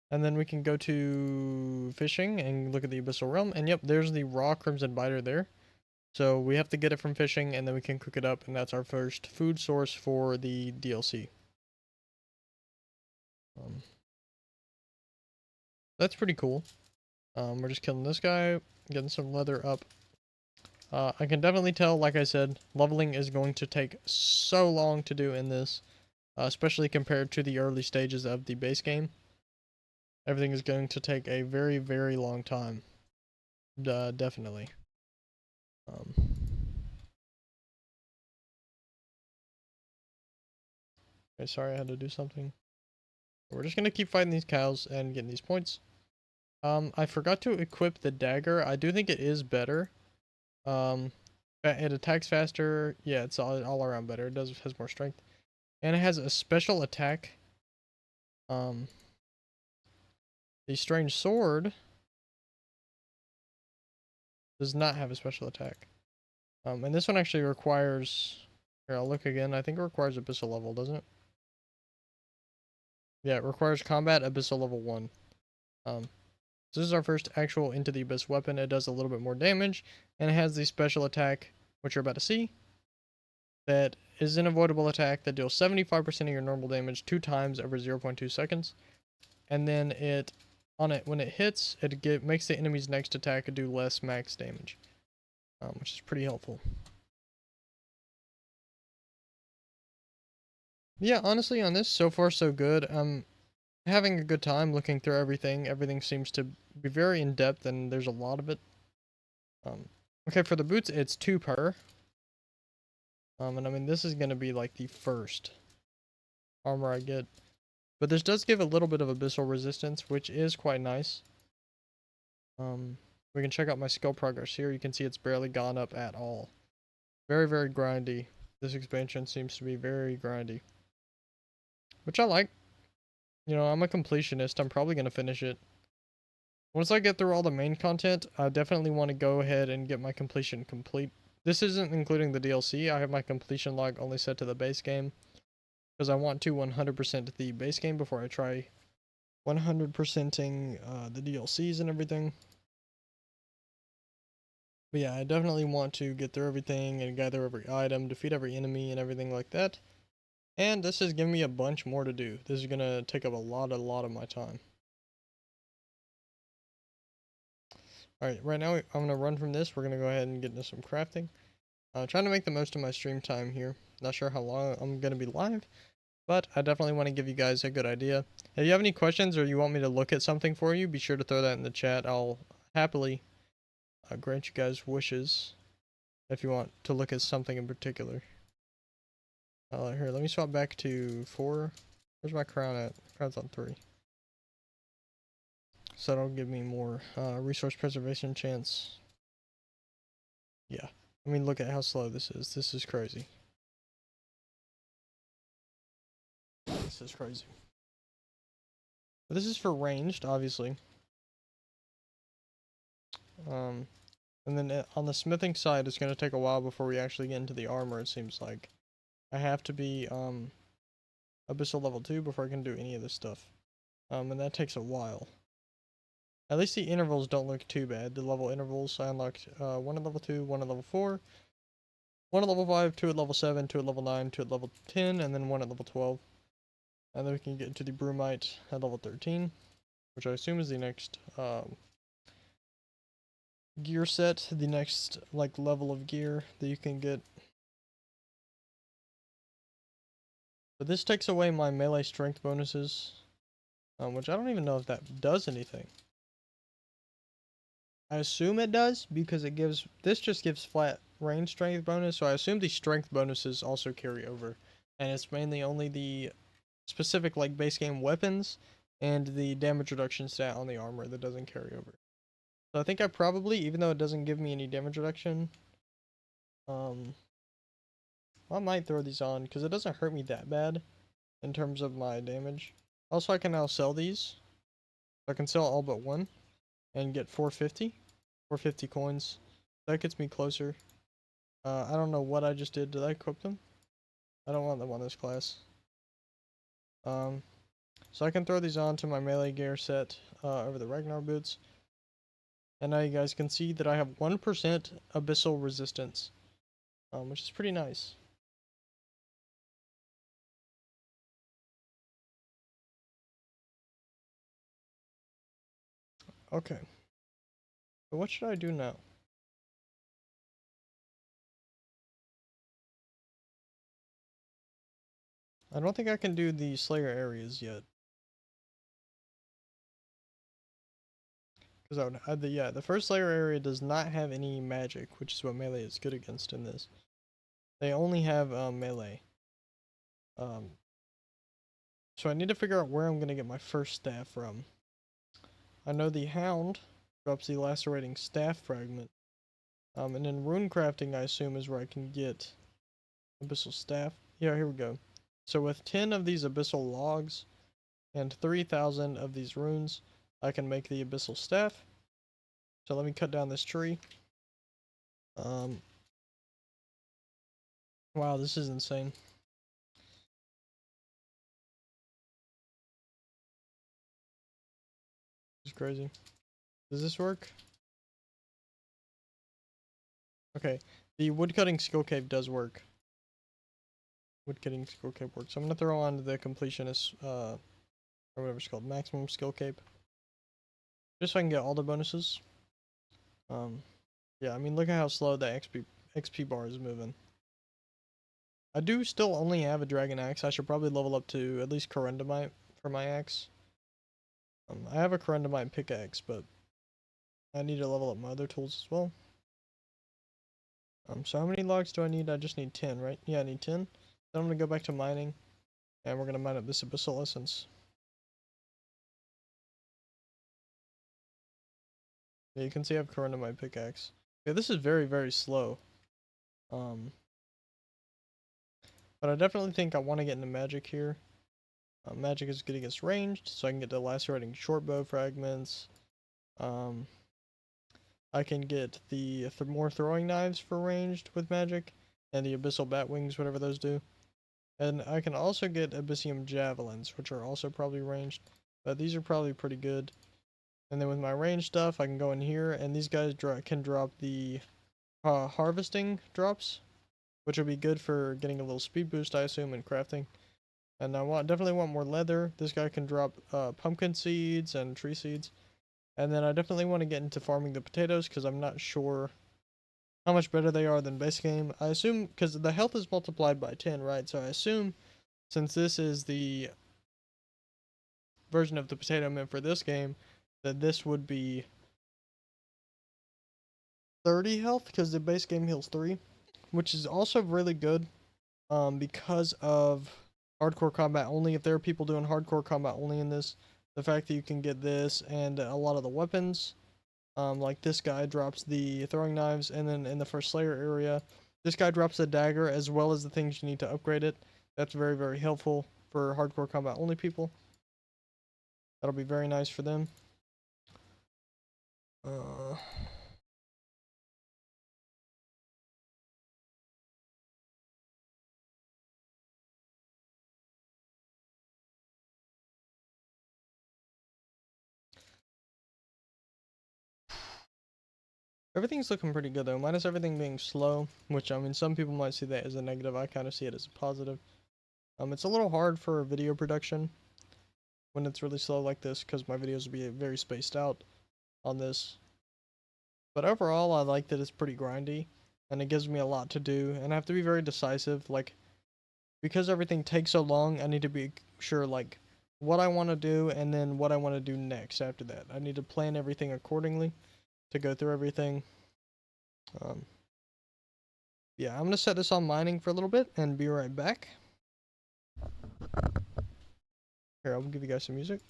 And then we can go to fishing and look at the abyssal realm. And yep, there's the raw crimson biter there. So we have to get it from fishing and then we can cook it up. And that's our first food source for the DLC. That's pretty cool. We're just killing this guy, getting some leather up. I can definitely tell, like I said, leveling is going to take so long to do in this, especially compared to the early stages of the base game. Everything is going to take a very, very long time. Definitely. Okay, sorry, I had to do something. We're just gonna keep fighting these cows and getting these points. I forgot to equip the dagger. I do think it is better. It attacks faster. Yeah, it's all around better. It has more strength. And it has a special attack. The strange sword does not have a special attack. And this one actually requires, here I'll look again. I think it requires abyssal level, doesn't it? Yeah, it requires combat abyssal level 1. So this is our first actual Into the Abyss weapon. It does a little bit more damage, and it has the special attack, which you're about to see. That is an avoidable attack that deals 75% of your normal damage 2 times over 0.2 seconds. And then when it hits, it makes the enemy's next attack do less max damage, which is pretty helpful. Yeah, honestly, on this, so far so good. I'm having a good time looking through everything. Everything seems to be very in-depth, and there's a lot of it. Okay, for the boots, it's 2 per. And I mean, this is going to be like the first armor I get. But this does give a little bit of abyssal resistance, which is quite nice. We can check out my skill progress here. You can see it's barely gone up at all. Very, very grindy. This expansion seems to be very grindy. Which I like. You know, I'm a completionist. I'm probably going to finish it. Once I get through all the main content, I definitely want to go ahead and get my completion complete. This isn't including the DLC. I have my completion log only set to the base game. Because I want to 100% the base game before I try 100%ing the DLCs and everything. But yeah, I definitely want to get through everything and gather every item, defeat every enemy and everything like that. And this is giving me a bunch more to do. This is going to take up a lot of my time. Alright, right now I'm going to run from this. We're going to go ahead and get into some crafting. Trying to make the most of my stream time here. Not sure how long I'm going to be live, but I definitely want to give you guys a good idea. If you have any questions or you want me to look at something for you, be sure to throw that in the chat. I'll happily grant you guys wishes if you want to look at something in particular. Here, let me swap back to 4. Where's my crown at? Crown's on 3. So that'll give me more resource preservation chance. Yeah. I mean, look at how slow this is. This is crazy. This is crazy. But this is for ranged, obviously. And then on the smithing side, it's going to take a while before we actually get into the armor, it seems like. I have to be Abyssal level 2 before I can do any of this stuff. And that takes a while. At least the intervals don't look too bad. The level intervals, I unlocked 1 at level 2, 1 at level 4, 1 at level 5, 2 at level 7, 2 at level 9, 2 at level 10, and then 1 at level 12. And then we can get into the Brumite at level 13, which I assume is the next gear set, the next like level of gear that you can get. But this takes away my melee strength bonuses, which I don't even know if that does anything. I assume it does because it gives, this just gives flat range strength bonus, so I assume the strength bonuses also carry over. And it's mainly only the specific like base game weapons and the damage reduction stat on the armor that doesn't carry over. So I think I probably, even though it doesn't give me any damage reduction, I might throw these on because it doesn't hurt me that bad in terms of my damage. Also, I can now sell these. I can sell all but one and get 450 coins. That gets me closer. I don't know what I just did. Did I equip them? I don't want them on this class. So I can throw these on to my melee gear set over the Ragnar boots. And now you guys can see that I have 1% Abyssal resistance, which is pretty nice. Okay. So what should I do now? I don't think I can do the Slayer areas yet. Because the first Slayer area does not have any magic, which is what melee is good against in this. They only have melee. So I need to figure out where I'm going to get my first staff from. I know the Hound drops the lacerating staff fragment. And then rune crafting, I assume, is where I can get abyssal staff. Yeah, here we go. So with 10 of these abyssal logs and 3,000 of these runes, I can make the abyssal staff. So let me cut down this tree. Wow, this is insane. It's crazy. Does this work? Okay, the woodcutting skill cave does work. Woodcutting skill cave works. So I'm gonna throw on the completionist, or whatever it's called, maximum skill cape, just so I can get all the bonuses. Yeah, I mean, look at how slow the XP bar is moving. I do still only have a dragon axe. I should probably level up to at least corundumite for my axe. I have a corundumite pickaxe, but I need to level up my other tools as well. So how many logs do I need? I just need 10, right? Yeah, I need 10. Then I'm gonna go back to mining, and we're gonna mine up this abyssal essence. Yeah, you can see I have corundumite pickaxe. Yeah, this is very, very slow. But I definitely think I want to get into magic here. Magic is good against ranged, so I can get the lacerating short bow fragments. I can get the more throwing knives for ranged with magic, and the abyssal bat wings, whatever those do. And I can also get abyssium javelins, which are also probably ranged, but these are probably pretty good. And then with my range stuff, I can go in here, and these guys can drop the harvesting drops, which will be good for getting a little speed boost, I assume, and crafting. And I definitely want more leather. This guy can drop pumpkin seeds and tree seeds. And then I definitely want to get into farming the potatoes because I'm not sure how much better they are than base game. I assume, because the health is multiplied by 10, right? So I assume since this is the version of the potato meant for this game, that this would be 30 health because the base game heals 3, which is also really good because of hardcore combat only. If there are people doing hardcore combat only in this, the fact that you can get this and a lot of the weapons, like this guy drops the throwing knives, and then in the first Slayer area, this guy drops the dagger as well as the things you need to upgrade it. That's very, very helpful for hardcore combat only people. That'll be very nice for them. Everything's looking pretty good though, minus everything being slow, which I mean some people might see that as a negative. I kind of see it as a positive. It's a little hard for video production when it's really slow like this because my videos will be very spaced out on this. But overall, I like that it's pretty grindy, and it gives me a lot to do, and I have to be very decisive. Like, because everything takes so long, I need to be sure, like, what I want to do and then what I want to do next after that. I need to plan everything accordingly to go through everything. Um, yeah, I'm going to set this on mining for a little bit and be right back. Here, I'll give you guys some music.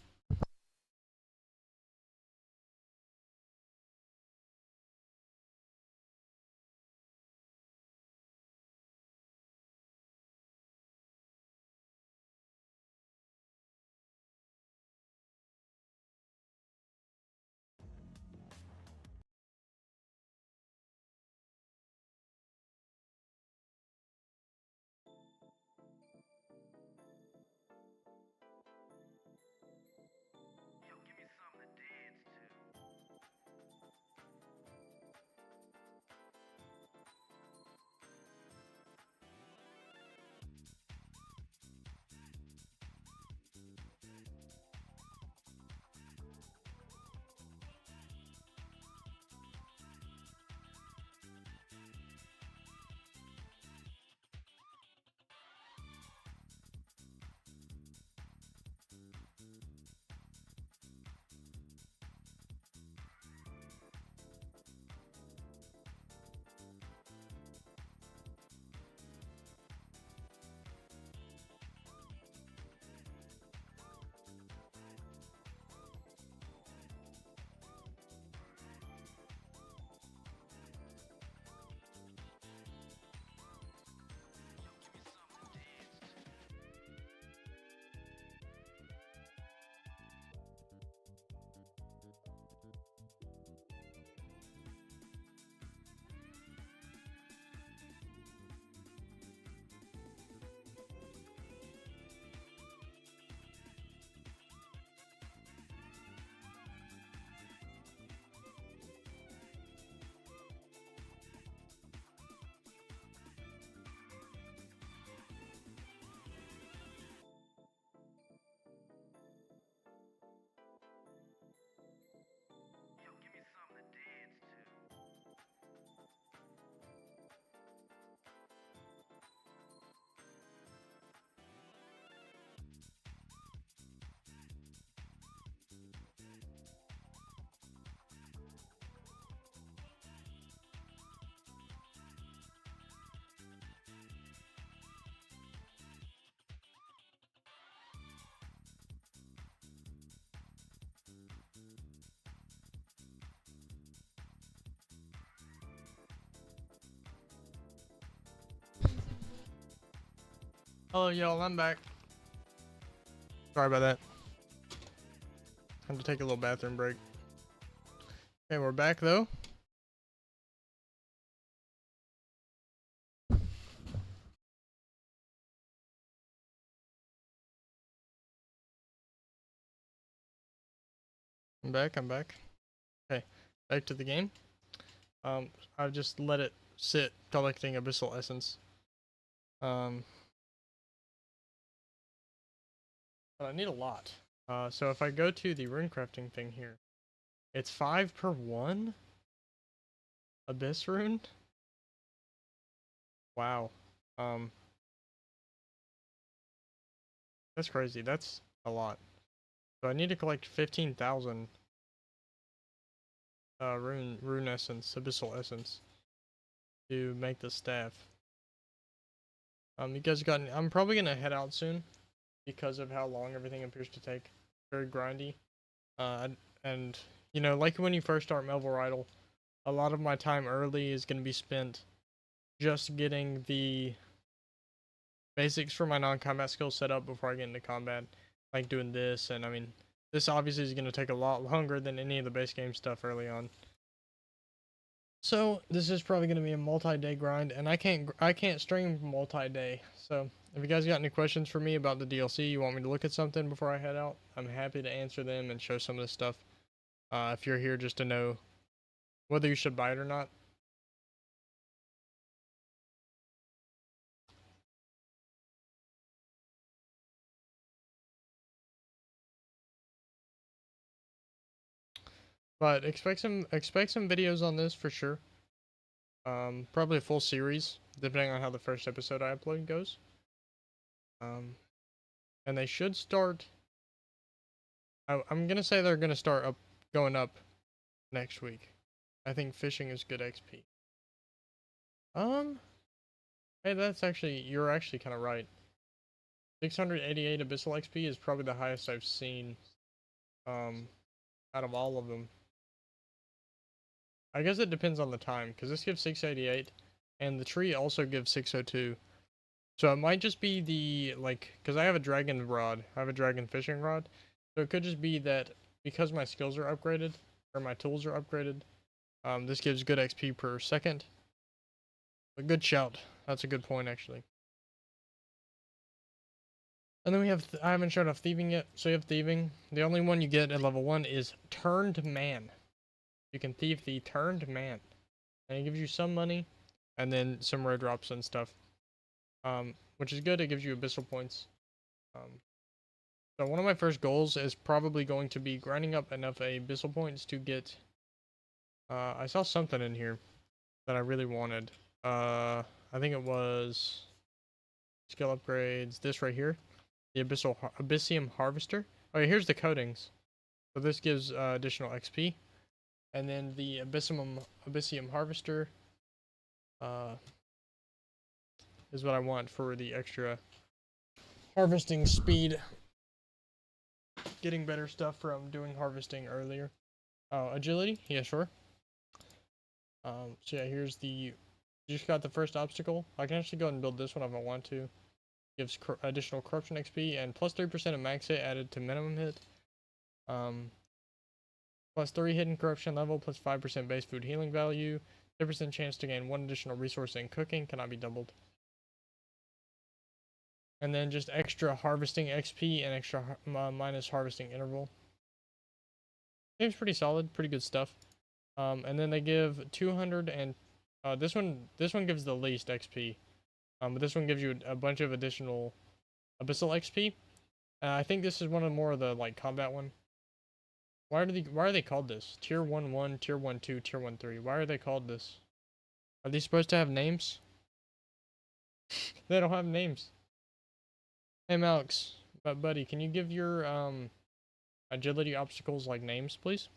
Hello, y'all. I'm back. Sorry about that. Had to take a little bathroom break. Okay, we're back though. I'm back. Okay, back to the game. I've just let it sit collecting Abyssal Essence. But I need a lot. So if I go to the rune crafting thing here, it's 5 per 1 Abyss rune. Wow. That's crazy. That's a lot. So I need to collect 15,000 rune essence, Abyssal Essence, to make the staff. You guys got? I'm probably gonna head out soon because of how long everything appears to take. Very grindy. And you know, like when you first start Melvor Idol, a lot of my time early is gonna be spent just getting the basics for my non-combat skills set up before I get into combat, like doing this. And I mean, this obviously is gonna take a lot longer than any of the base game stuff early on. So this is probably going to be a multi-day grind, and I can't stream multi-day. So if you guys got any questions for me about the DLC, you want me to look at something before I head out, I'm happy to answer them and show some of this stuff. If you're here just to know whether you should buy it or not. But expect some videos on this for sure. Probably a full series, depending on how the first episode I upload goes. And they should start. I'm gonna say they're gonna start going up next week. I think fishing is good XP. Hey, you're actually kind of right. 688 Abyssal XP is probably the highest I've seen, out of all of them. I guess it depends on the time, because this gives 688, and the tree also gives 602. So it might just be the, like, because I have a dragon rod, I have a dragon fishing rod, so it could just be that because my skills are upgraded, or my tools are upgraded, this gives good XP per second. A good shout. That's a good point, actually. And then we have, I haven't showed off thieving yet, so you have thieving. The only one you get at level 1 is turned man. You can thieve the turned man. And it gives you some money, and then some rare drops and stuff. Which is good, it gives you abyssal points. So one of my first goals is probably going to be grinding up enough abyssal points to get... I saw something in here that I really wanted. I think it was... skill upgrades, this right here. The Abyssium Harvester. Okay, here's the coatings. So this gives additional XP. And then the Abyssium Harvester is what I want for the extra harvesting speed. Getting better stuff from doing harvesting earlier. Oh, agility? Yeah, sure. So yeah, here's the... Just got the first obstacle. I can actually go ahead and build this one if I want to. Gives additional corruption XP and plus 3% of max hit added to minimum hit. Plus 3 hidden corruption level, plus 5% base food healing value. 10% chance to gain 1 additional resource in cooking, cannot be doubled. And then just extra harvesting XP and extra minus harvesting interval. Seems pretty solid, pretty good stuff. And then they give 200 and this one gives the least XP. But this one gives you a bunch of additional abyssal XP. I think this is one of more of the like combat one. Why are they called this? Tier 1-1, Tier 1-2, Tier 1-3. Why are they called this? Are they supposed to have names? They don't have names. Hey Malix, buddy, can you give your agility obstacles like names, please?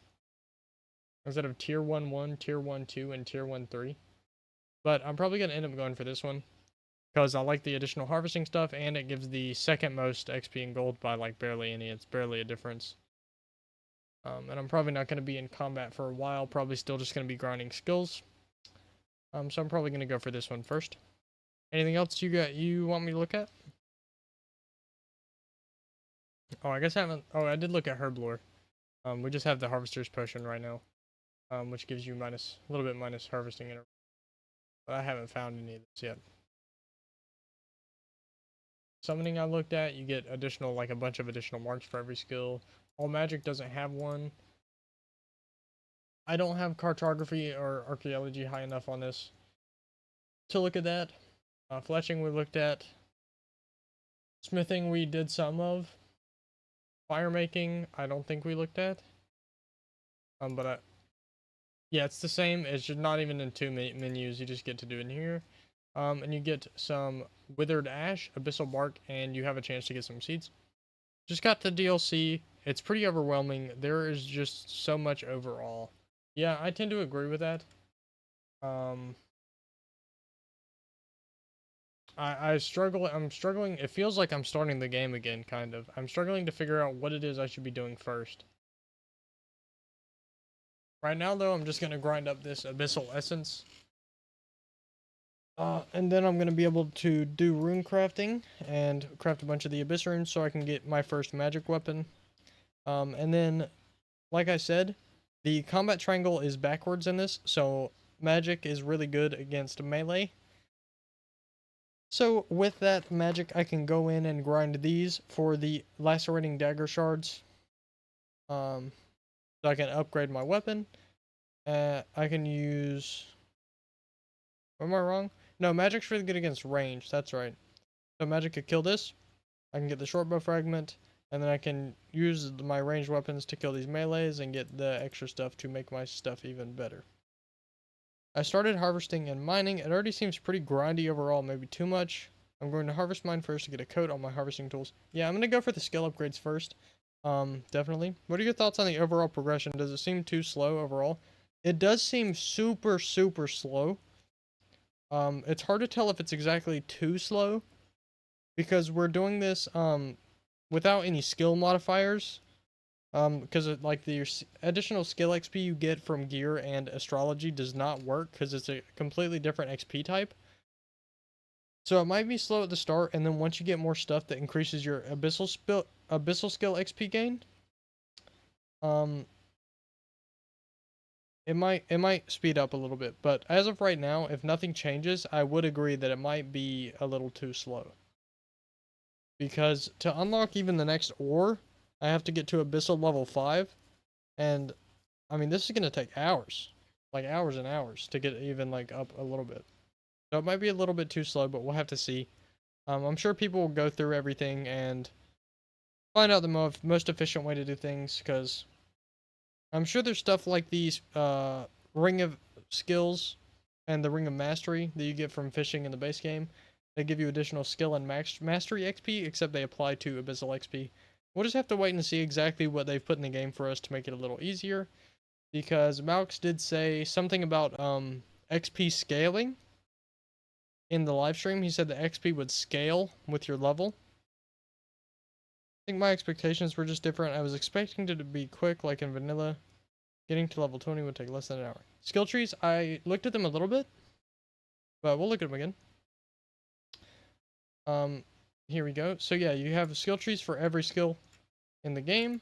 Instead of Tier 1-1, Tier 1-2, and Tier 1-3. But I'm probably gonna end up going for this one. Because I like the additional harvesting stuff, and it gives the second most XP and gold by like barely any. It's barely a difference. And I'm probably not going to be in combat for a while. Probably still just going to be grinding skills. So I'm probably going to go for this one first. Anything else you want me to look at? Oh, I guess I haven't... Oh, I did look at herb lore. We just have the harvester's potion right now. Which gives you a little bit minus harvesting interval. But I haven't found any of this yet. Summoning I looked at, you get additional, like a bunch of additional marks for every skill. All magic doesn't have one. I don't have cartography or archaeology high enough on this to look at that. Fletching we looked at. Smithing we did some of. Fire making I don't think we looked at. Yeah, it's the same. It's just not even in 2 menus. You just get to do it in here. And you get some withered ash, abyssal bark, and you have a chance to get some seeds. Just got the DLC. It's pretty overwhelming. There is just so much overall. Yeah, I tend to agree with that. I struggle. I'm struggling. It feels like I'm starting the game again, kind of. I'm struggling to figure out what it is I should be doing first. Right now, though, I'm just going to grind up this abyssal essence. And then I'm going to be able to do rune crafting and craft a bunch of the abyss runes so I can get my first magic weapon. And then, like I said, the combat triangle is backwards in this, so magic is really good against melee. So with that magic, I can go in and grind these for the lacerating dagger shards. So I can upgrade my weapon. I can use... Am I wrong? No, magic's really good against range. That's right. So magic could kill this. I can get the short bow fragment. And then I can use my ranged weapons to kill these melees and get the extra stuff to make my stuff even better. I started harvesting and mining. It already seems pretty grindy overall, maybe too much. I'm going to harvest mine first to get a coat on my harvesting tools. Yeah, I'm going to go for the skill upgrades first. Definitely. What are your thoughts on the overall progression? Does it seem too slow overall? It does seem super, super slow. It's hard to tell if it's exactly too slow because we're doing this, without any skill modifiers. Because like the additional skill XP you get from gear and astrology does not work because it's a completely different XP type. So it might be slow at the start, and then once you get more stuff that increases your abyssal skill XP gain, um, it might speed up a little bit. But as of right now, if nothing changes, I would agree that it might be a little too slow. Because to unlock even the next ore, I have to get to abyssal level 5, and I mean, this is gonna take hours, like hours and hours to get even like up a little bit. So it might be a little bit too slow, but we'll have to see. I'm sure people will go through everything and find out the most efficient way to do things, because I'm sure there's stuff like these ring of skills and the ring of mastery that you get from fishing in the base game. They give you additional skill and mastery XP, except they apply to abyssal XP. We'll just have to wait and see exactly what they've put in the game for us to make it a little easier. Because Malx did say something about XP scaling in the live stream. He said the XP would scale with your level. I think my expectations were just different. I was expecting it to be quick like in vanilla. Getting to level 20 would take less than an hour. Skill trees, I looked at them a little bit, but we'll look at them again. Here we go. So yeah, you have skill trees for every skill in the game.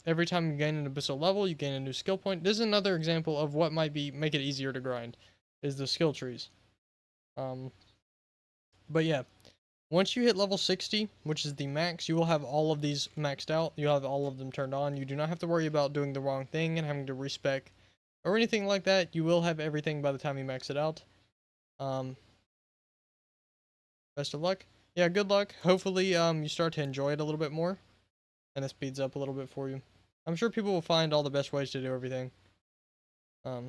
Every time you gain an abyssal level, you gain a new skill point. This is another example of what might make it easier to grind, is the skill trees. But yeah, once you hit level 60, which is the max, you will have all of these maxed out. You'll have all of them turned on. You do not have to worry about doing the wrong thing and having to respec or anything like that. You will have everything by the time you max it out. Best of luck. Yeah, good luck. Hopefully, you start to enjoy it a little bit more, and it speeds up a little bit for you. I'm sure people will find all the best ways to do everything. But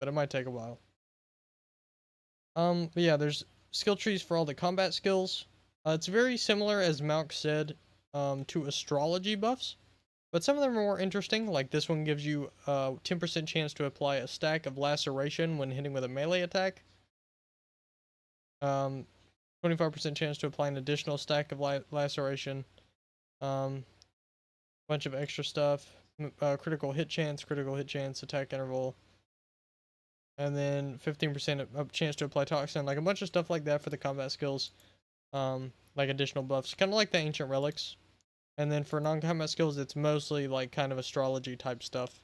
it might take a while. But yeah, there's skill trees for all the combat skills. It's very similar, as Malk said, to astrology buffs. But some of them are more interesting, like this one gives you a 10% chance to apply a stack of laceration when hitting with a melee attack. 25% chance to apply an additional stack of laceration. Bunch of extra stuff. Critical hit chance, attack interval. And then 15% chance to apply toxin. Like a bunch of stuff like that for the combat skills. Like additional buffs. Kind of like the ancient relics. And then for non-combat skills, it's mostly like kind of astrology type stuff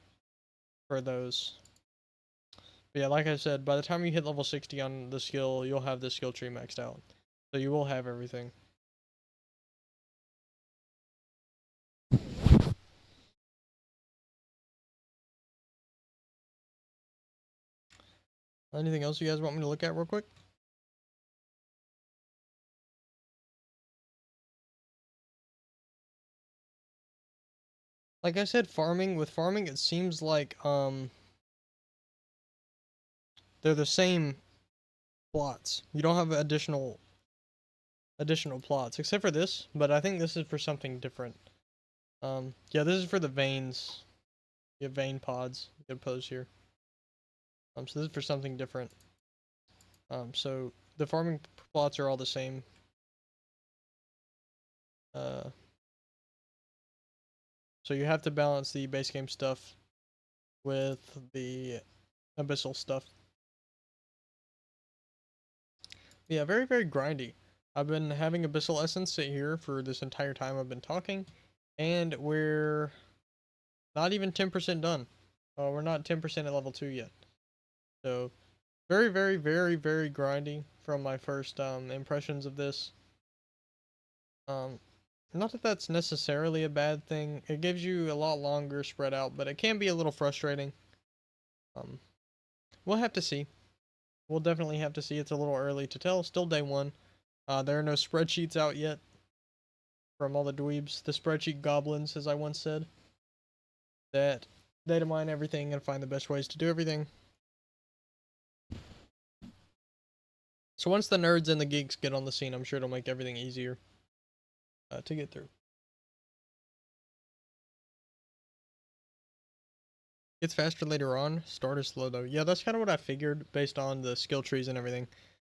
for those. But yeah, like I said, by the time you hit level 60 on the skill, you'll have the skill tree maxed out. So you will have everything. Anything else you guys want me to look at real quick? Like I said, with farming, it seems like they're the same plots. You don't have additional plots except for this, but I think this is for something different. Yeah, this is for the veins. You have vein pods. You can pose here. So this is for something different. So the farming plots are all the same. So you have to balance the base game stuff with the abyssal stuff. Yeah, very, very grindy. I've been having abyssal essence sit here for this entire time I've been talking, and we're not even 10% done. We're not 10% at level 2 yet. So very, very, very, very grindy from my first impressions of this. Not that that's necessarily a bad thing. It gives you a lot longer spread out, but it can be a little frustrating. We'll have to see. We'll definitely have to see. It's a little early to tell. Still day 1. There are no spreadsheets out yet. from all the dweebs, the spreadsheet goblins, as I once said, that data mine everything and find the best ways to do everything. So once the nerds and the geeks get on the scene, I'm sure it'll make everything easier to get through. Gets faster later on. Start is slow though. Yeah, that's kind of what I figured based on the skill trees and everything.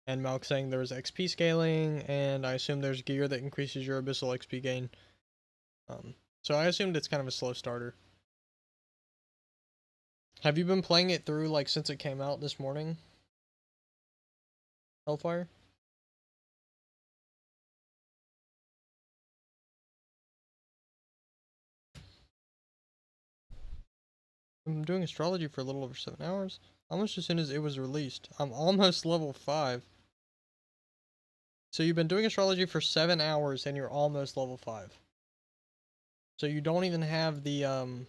And Malk saying there was XP scaling, and I assume there's gear that increases your Abyssal XP gain. So I assumed it's kind of a slow starter. Have you been playing it through like since it came out this morning? Hellfire? I'm doing astrology for a little over 7 hours. Almost as soon as it was released. I'm almost level 5. So you've been doing astrology for 7 hours and you're almost level 5. So you don't even have the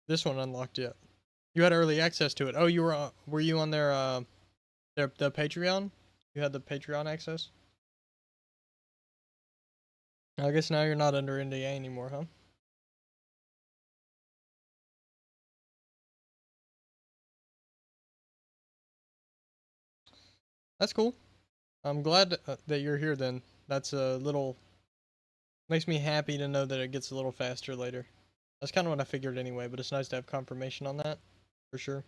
this one unlocked yet. You had early access to it. Oh, you were you on the Patreon? You had the Patreon access? I guess now you're not under NDA anymore, huh? That's cool. I'm glad that you're here then. That's a little makes me happy to know that it gets a little faster later. That's kind of what I figured anyway, but it's nice to have confirmation on that, for sure.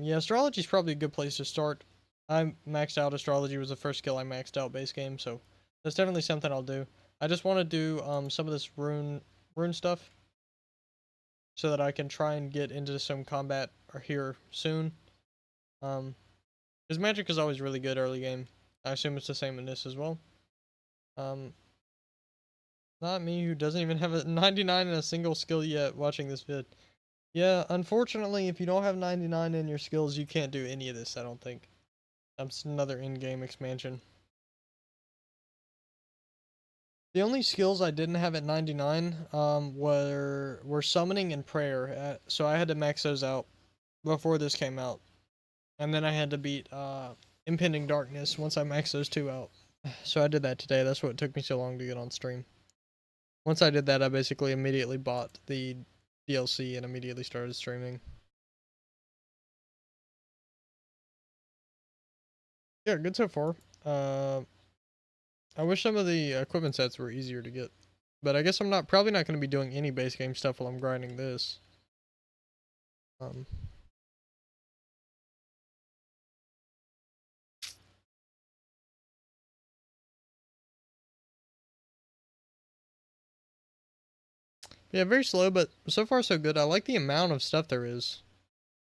Yeah, astrology is probably a good place to start. I maxed out astrology, was the first skill I maxed out base game, so that's definitely something I'll do. I just want to do some of this rune stuff so that I can try and get into some combat here soon. Because magic is always really good early game. I assume it's the same in this as well. Not me, who doesn't even have a 99 in a single skill yet, watching this vid. Yeah, unfortunately, if you don't have 99 in your skills, you can't do any of this, I don't think. That's another in-game expansion. The only skills I didn't have at 99 were summoning and prayer, so I had to max those out before this came out. And then I had to beat Impending Darkness once I maxed those two out. So I did that today, that's what took me so long to get on stream. Once I did that, I basically immediately bought the DLC and immediately started streaming. Yeah, good so far. I wish some of the equipment sets were easier to get. But I guess I'm probably not going to be doing any base game stuff while I'm grinding this. Yeah, very slow, but so far so good. I like the amount of stuff there is.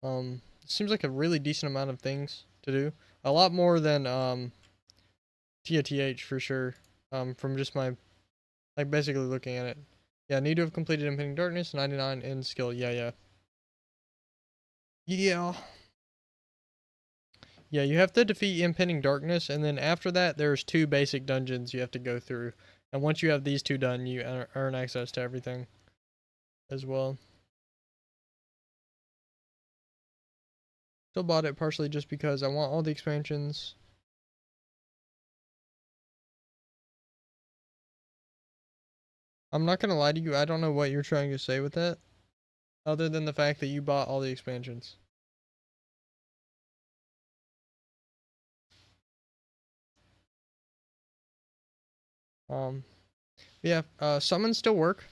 It seems like a really decent amount of things to do. A lot more than TOTH for sure. From just my like basically looking at it. Yeah, need to have completed Impending Darkness, 99 in skill. Yeah. Yeah, you have to defeat Impending Darkness, and then after that, there's 2 basic dungeons you have to go through. And once you have these 2 done, you earn access to everything as well. Still bought it partially just because I want all the expansions. I'm not gonna lie to you, I don't know what you're trying to say with that, other than the fact that you bought all the expansions. Yeah, summons still work.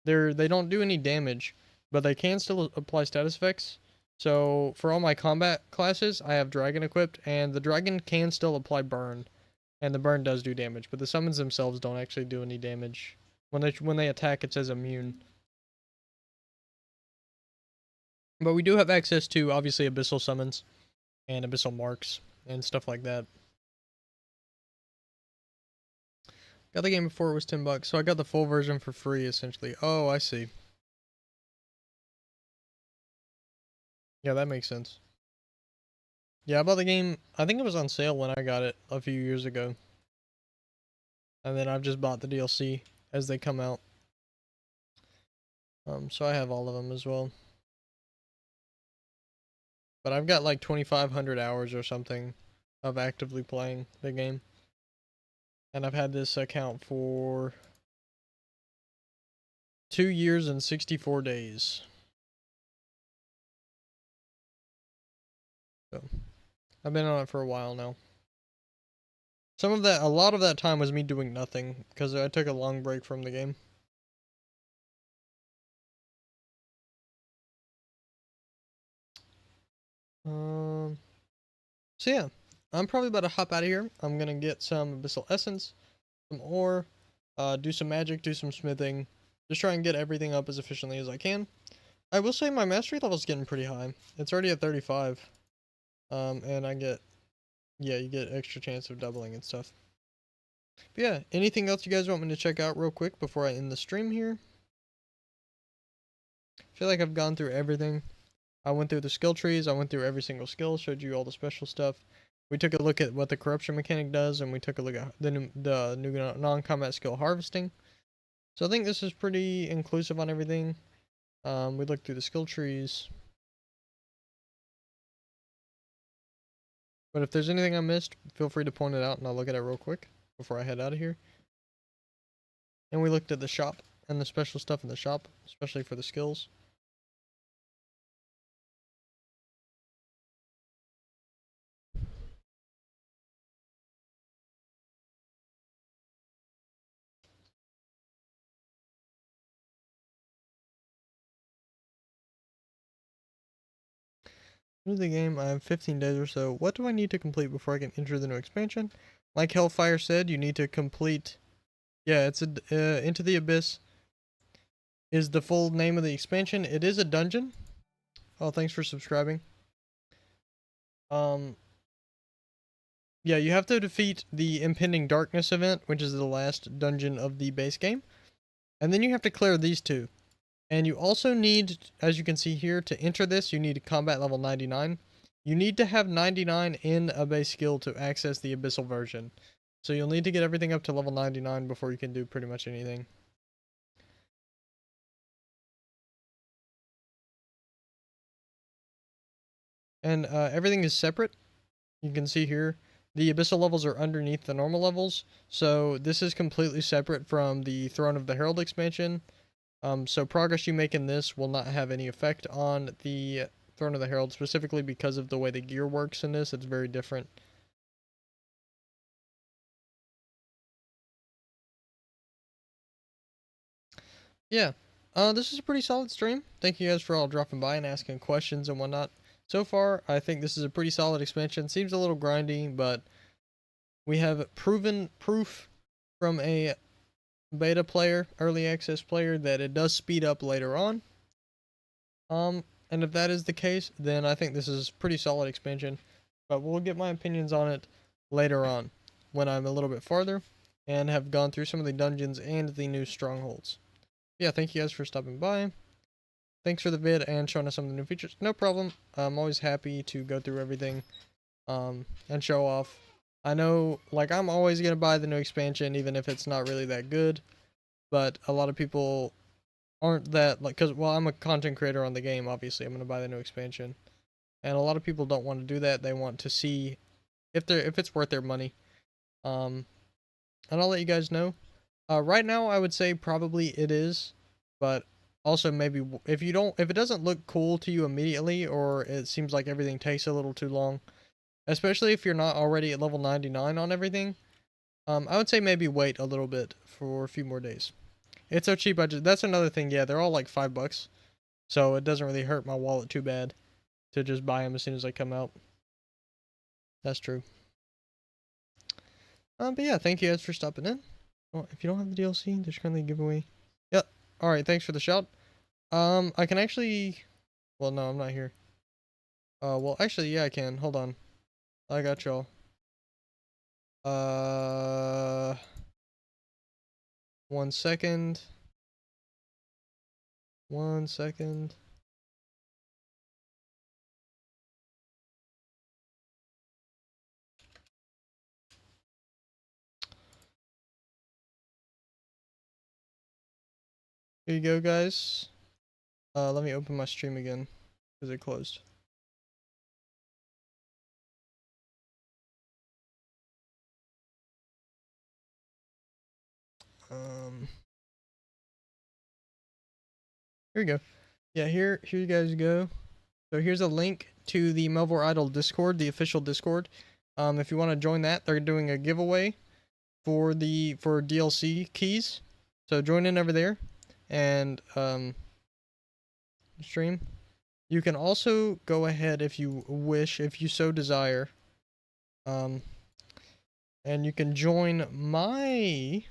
They don't do any damage, but they can still apply status effects. So for all my combat classes, I have dragon equipped, and the dragon can still apply burn, and the burn does do damage, but the summons themselves don't actually do any damage. When they attack, it says immune. But we do have access to obviously abyssal summons and abyssal marks and stuff like that. Got the game before it was $10, so I got the full version for free essentially. Oh, I see. Yeah, that makes sense. Yeah, I bought the game, I think it was on sale when I got it a few years ago. And then I've just bought the DLC as they come out. So I have all of them as well. But I've got like 2,500 hours or something of actively playing the game. And I've had this account for 2 years and 64 days. So I've been on it for a while now. A lot of that time was me doing nothing because I took a long break from the game. So yeah, I'm probably about to hop out of here. I'm gonna get some Abyssal Essence, some ore, do some magic, do some smithing, just try and get everything up as efficiently as I can. I will say my mastery level is getting pretty high. It's already at 35. And yeah, you get extra chance of doubling and stuff. But yeah, anything else you guys want me to check out real quick before I end the stream here? I feel like I've gone through everything. I went through the skill trees, I went through every single skill, showed you all the special stuff. We took a look at what the corruption mechanic does, and we took a look at the new non-combat skill harvesting. So I think this is pretty inclusive on everything. We looked through the skill trees. But if there's anything I missed, feel free to point it out and I'll look at it real quick before I head out of here. And we looked at the shop and the special stuff in the shop, especially for the skills. Into the game, I have 15 days or so. What do I need to complete before I can enter the new expansion? Like Hellfire said, you need to complete... Yeah, it's Into the Abyss is the full name of the expansion. It is a dungeon. Oh, thanks for subscribing. Yeah, you have to defeat the Impending Darkness event, which is the last dungeon of the base game. And then you have to clear these two. And you also need, as you can see here, to enter this, you need combat level 99. You need to have 99 in a base skill to access the Abyssal version. So you'll need to get everything up to level 99 before you can do pretty much anything. And everything is separate. You can see here, the Abyssal levels are underneath the normal levels. So this is completely separate from the Throne of the Herald expansion. So progress you make in this will not have any effect on the Throne of the Herald, specifically because of the way the gear works in this. It's very different. Yeah, this is a pretty solid stream. Thank you guys for all dropping by and asking questions and whatnot. So far, I think this is a pretty solid expansion. Seems a little grindy, but we have proof from a beta player, early access player, that it does speed up later on. And if that is the case, then I think this is a pretty solid expansion. But we'll get my opinions on it later on, when I'm a little bit farther and have gone through some of the dungeons and the new strongholds. Yeah, thank you guys for stopping by. Thanks for the vid and showing us some of the new features. No problem. I'm always happy to go through everything and show off. I know, like, I'm always going to buy the new expansion, even if it's not really that good. But a lot of people aren't that, like, because, well, I'm a content creator on the game, obviously. I'm going to buy the new expansion. And a lot of people don't want to do that. They want to see if it's worth their money. And I'll let you guys know. Right now, I would say probably it is. But also maybe if it doesn't look cool to you immediately, or it seems like everything takes a little too long, especially if you're not already at level 99 on everything, I would say maybe wait a little bit for a few more days. It's so cheap. That's another thing. Yeah, they're all like $5, so it doesn't really hurt my wallet too bad to just buy them as soon as they come out. That's true. But yeah, thank you guys for stopping in. Well, if you don't have the DLC, there's currently a giveaway. Yep. All right. Thanks for the shout. I can actually. Well, no, I'm not here. Well, actually, yeah, I can. Hold on. I got y'all. Uh, 1 second. 1 second. Here you go, guys. Let me open my stream again because it closed. Here we go. Yeah, here you guys go. So here's a link to the Melvor Idol Discord, the official Discord. If you want to join that, they're doing a giveaway for DLC keys. So join in over there and stream. You can also go ahead if you wish, if you so desire. And you can join my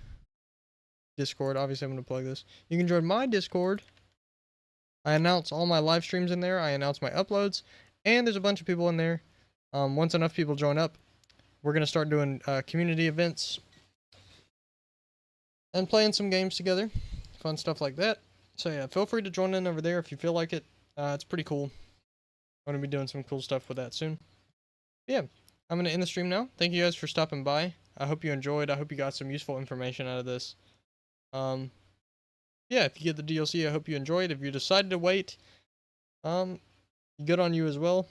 Discord. Obviously, I'm going to plug this. You can join my Discord. I announce all my live streams in there. I announce my uploads. And there's a bunch of people in there. Once enough people join up, we're going to start doing community events and playing some games together. Fun stuff like that. So yeah, feel free to join in over there if you feel like it. It's pretty cool. I'm going to be doing some cool stuff with that soon. Yeah, I'm going to end the stream now. Thank you guys for stopping by. I hope you enjoyed. I hope you got some useful information out of this. Yeah, if you get the DLC, I hope you enjoyed. If you decided to wait, good on you as well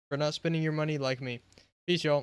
for not spending your money like me. Peace, y'all.